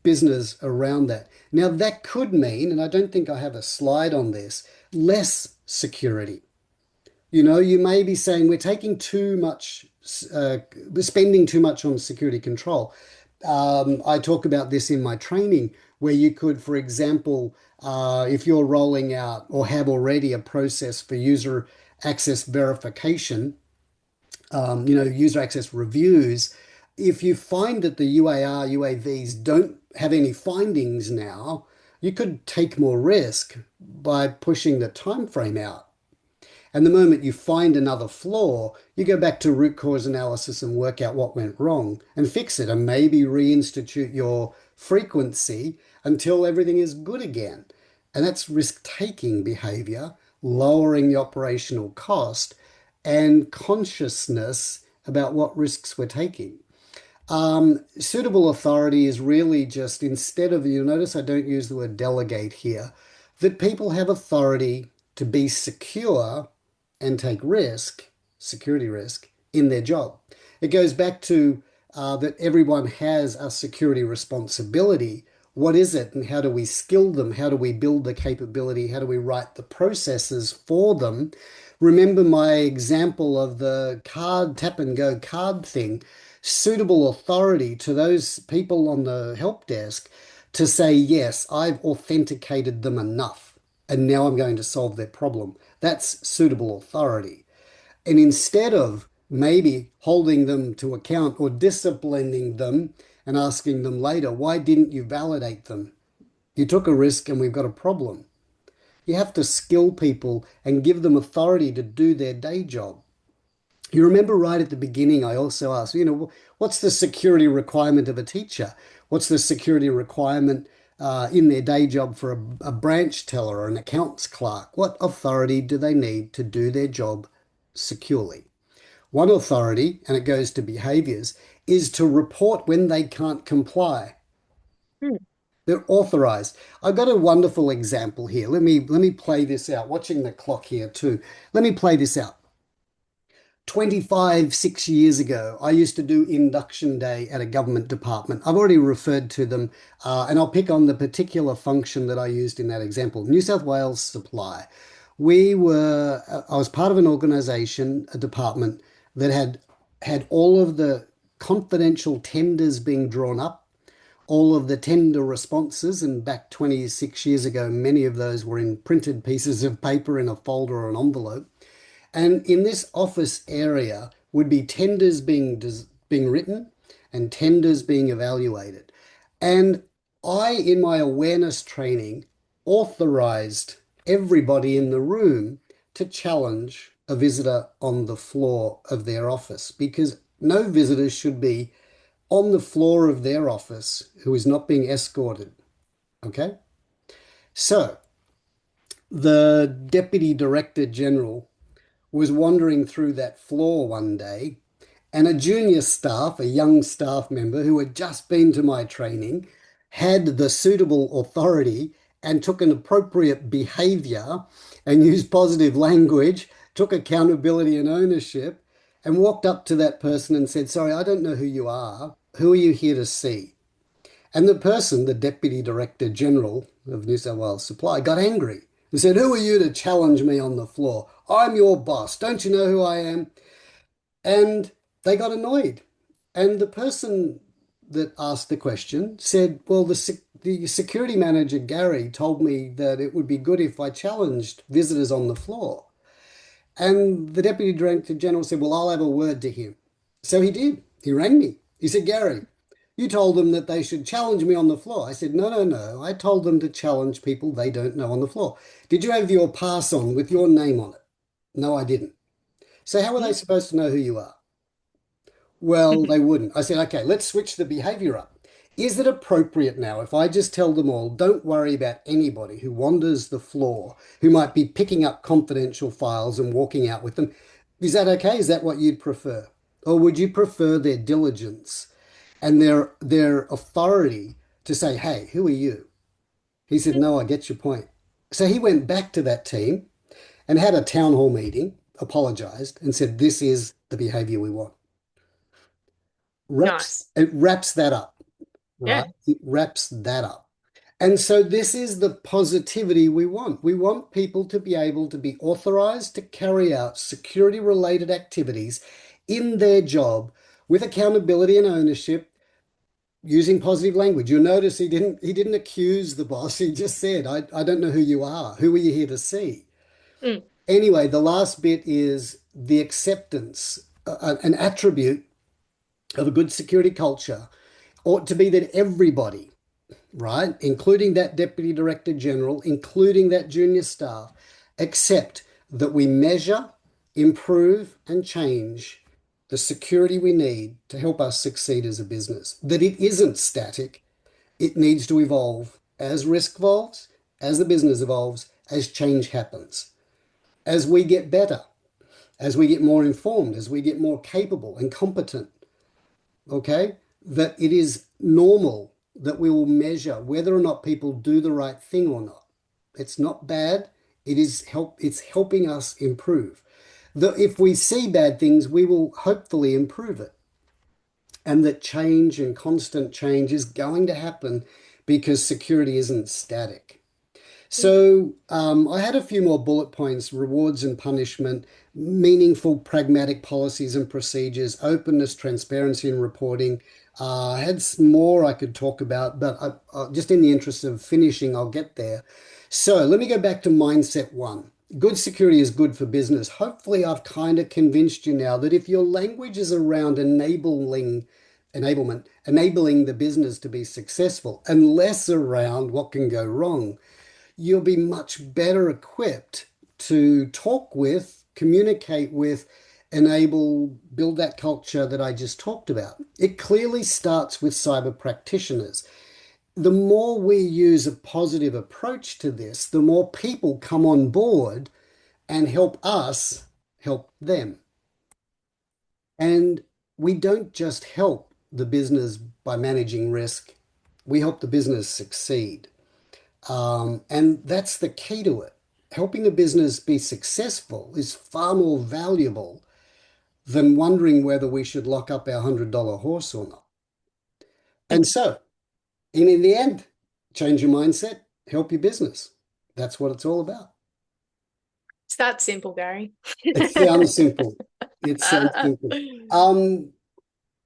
business around that. Now, that could mean, and I don't think I have a slide on this, less security. You may be saying we're taking too much, we're spending too much on security control. I talk about this in my training, where you could, for example, if you're rolling out or have already a process for user access verification, user access reviews, if you find that the UAR, UAVs don't have any findings now, you could take more risk by pushing the time frame out. And the moment you find another flaw, you go back to root cause analysis and work out what went wrong and fix it and maybe reinstitute your frequency until everything is good again. And that's risk-taking behavior, lowering the operational cost and consciousness about what risks we're taking. Suitable authority is really just instead of, you'll notice I don't use the word delegate here, that people have authority to be secure and take risk, security risk, in their job. It goes back to that everyone has a security responsibility. What is it and how do we skill them? How do we build the capability? How do we write the processes for them? Remember my example of the card tap and go card thing. Suitable authority to those people on the help desk to say, yes, I've authenticated them enough, and now I'm going to solve their problem. That's suitable authority. And instead of maybe holding them to account or disciplining them and asking them later, why didn't you validate them? You took a risk and we've got a problem. You have to skill people and give them authority to do their day job. You remember right at the beginning, I also asked, what's the security requirement of a teacher? What's the security requirement in their day job for a branch teller or an accounts clerk? What authority do they need to do their job securely? One authority, and it goes to behaviors, is to report when they can't comply. Hmm. They're authorized. I've got a wonderful example here. Let me play this out. Watching the clock here too. Let me play this out. 6 years ago, I used to do induction day at a government department. I've already referred to them, and I'll pick on the particular function that I used in that example. New South Wales Supply. I was part of an organization, a department that had all of the confidential tenders being drawn up, all of the tender responses, and back 26 years ago, many of those were in printed pieces of paper in a folder or an envelope. And in this office area would be tenders being written and tenders being evaluated. And I, in my awareness training, authorized everybody in the room to challenge a visitor on the floor of their office because no visitor should be on the floor of their office who is not being escorted. Okay? So the Deputy Director General was wandering through that floor one day, and a junior staff, a young staff member who had just been to my training, had the suitable authority and took an appropriate behavior and used positive language, took accountability and ownership, and walked up to that person and said, "Sorry, I don't know who you are. Who are you here to see?" And the person, the Deputy Director General of New South Wales Supply, got angry and said, "Who are you to challenge me on the floor? I'm your boss. Don't you know who I am?" And they got annoyed. And the person that asked the question said, "Well, the security manager, Gary, told me that it would be good if I challenged visitors on the floor." And the Deputy Director General said, "Well, I'll have a word to him." So he did. He rang me. He said, "Gary, you told them that they should challenge me on the floor." I said, "No, no, no. I told them to challenge people they don't know on the floor. Did you have your pass on with your name on it?" "No, I didn't." "So how are they supposed to know who you are?" "Well, they wouldn't." I said, "Okay, let's switch the behavior up. Is it appropriate now if I just tell them all, don't worry about anybody who wanders the floor, who might be picking up confidential files and walking out with them? Is that okay? Is that what you'd prefer? Or would you prefer their diligence and their authority to say, 'Hey, who are you?'" He said, "No, I get your point." So he went back to that team and had a town hall meeting, apologized, and said, "This is the behavior we want." Wraps Nice. it wraps that up, Yeah. right? It wraps that up. And so this is the positivity we want. We want people to be able to be authorized to carry out security related activities in their job with accountability and ownership using positive language. You'll notice he didn't accuse the boss. He just said, I don't know who you are. Who are you here to see?" Mm. Anyway, the last bit is the acceptance, an attribute of a good security culture ought to be that everybody, right, including that Deputy Director General, including that junior staff, accept that we measure, improve, and change the security we need to help us succeed as a business. That it isn't static, it needs to evolve as risk evolves, as the business evolves, as change happens, as we get better, as we get more informed, as we get more capable and competent. Okay, that it is normal that we will measure whether or not people do the right thing or not. It's not bad. It's helping us improve. That if we see bad things, we will hopefully improve it. And that change and constant change is going to happen because security isn't static. So I had a few more bullet points: rewards and punishment, meaningful, pragmatic policies and procedures, openness, transparency, and reporting. I had some more I could talk about, but just in the interest of finishing, I'll get there. So let me go back to mindset one. Good security is good for business. Hopefully, I've kind of convinced you now that if your language is around enabling the business to be successful, and less around what can go wrong, you'll be much better equipped to talk with, communicate with, enable, build that culture that I just talked about. It clearly starts with cyber practitioners. The more we use a positive approach to this, the more people come on board and help us help them. And we don't just help the business by managing risk. we help the business succeed. And that's the key to it. Helping a business be successful is far more valuable than wondering whether we should lock up our $100 horse or not. And so, in the end, change your mindset, help your business. That's what it's all about. It's that simple, Gary. It sounds simple. It sounds simple.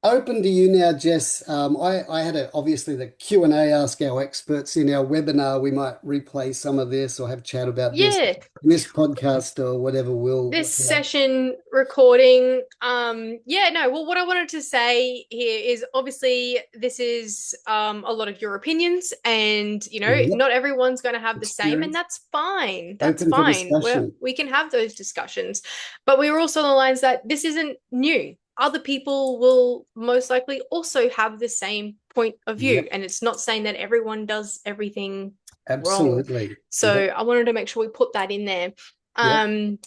Open to you now, Jess. I had obviously the Q&A, ask our experts in our webinar. We might replay some of this or have chat about this Yeah, in this podcast or whatever we'll this have. session recording. Yeah, no, well, what I wanted to say here is obviously this is a lot of your opinions, and Yep. not everyone's going to have the same, and Experience. that's fine. That's Open for fine. discussion. We can have those discussions, but we were also on the lines that this isn't new. Other people will most likely also have the same point of view, Yep. and it's not saying that everyone does everything wrong. Absolutely. So Yep. I wanted to make sure we put that in there. Yep.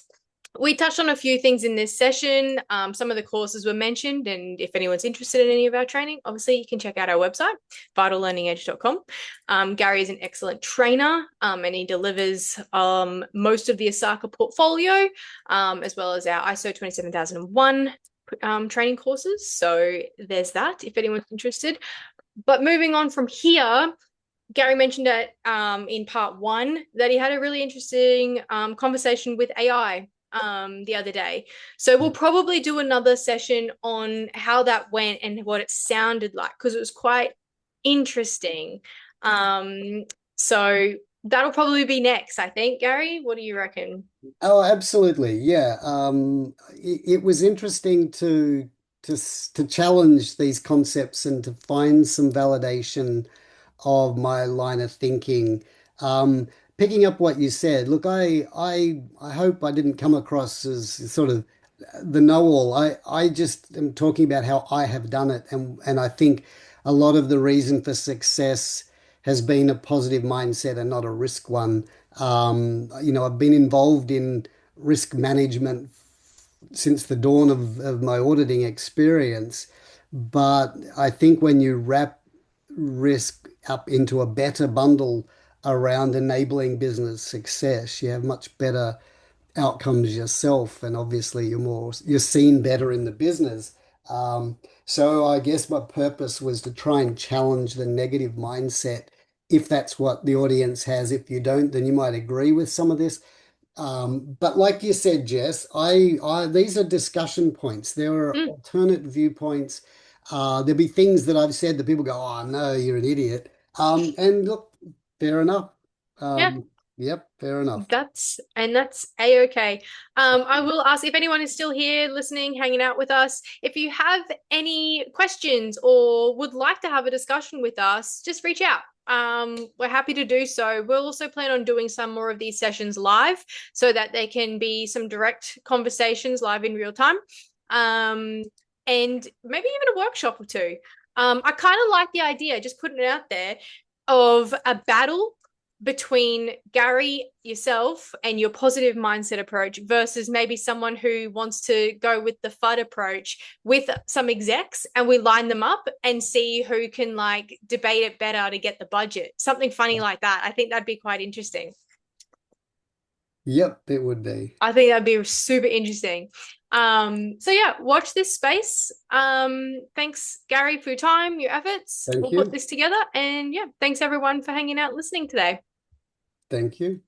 We touched on a few things in this session. Some of the courses were mentioned, and if anyone's interested in any of our training, obviously you can check out our website, vitallearningedge.com. Gary is an excellent trainer, and he delivers most of the ISACA portfolio, as well as our ISO 27001 training courses. So there's that, if anyone's interested. But moving on from here, Gary mentioned it in part one that he had a really interesting conversation with AI the other day. So we'll probably do another session on how that went and what it sounded like, because it was quite interesting. So that'll probably be next, I think. Gary, what do you reckon? Oh, absolutely. Yeah. It was interesting to challenge these concepts and to find some validation of my line of thinking. Um, Picking up what you said, look, I hope I didn't come across as sort of the know-all. I just am talking about how I have done it, and I think a lot of the reason for success has been a positive mindset and not a risk one. I've been involved in risk management since the dawn of my auditing experience, but I think when you wrap risk up into a better bundle around enabling business success, you have much better outcomes yourself, and obviously you're seen better in the business. So I guess my purpose was to try and challenge the negative mindset. If that's what the audience has, if you don't, then you might agree with some of this. But like you said, Jess, these are discussion points. There are Mm, alternate viewpoints. There'll be things that I've said that people go, "Oh no, you're an idiot." And look, fair enough. yeah. Yep, fair enough. That's a-okay. I will ask if anyone is still here listening, hanging out with us. If you have any questions or would like to have a discussion with us, just reach out. We're happy to do so. We'll also plan on doing some more of these sessions live so that there can be some direct conversations live in real time. And maybe even a workshop or two. I kind of like the idea, just putting it out there, of a battle between Gary, yourself, and your positive mindset approach versus maybe someone who wants to go with the FUD approach with some execs, and we line them up and see who can like debate it better to get the budget. Something funny like that. I think that'd be quite interesting. Yep, it would be. I think that'd be super interesting. So yeah, watch this space. Thanks, Gary, for your time, your efforts. Thank We'll put you. this together. And yeah, thanks everyone for hanging out listening today. Thank you.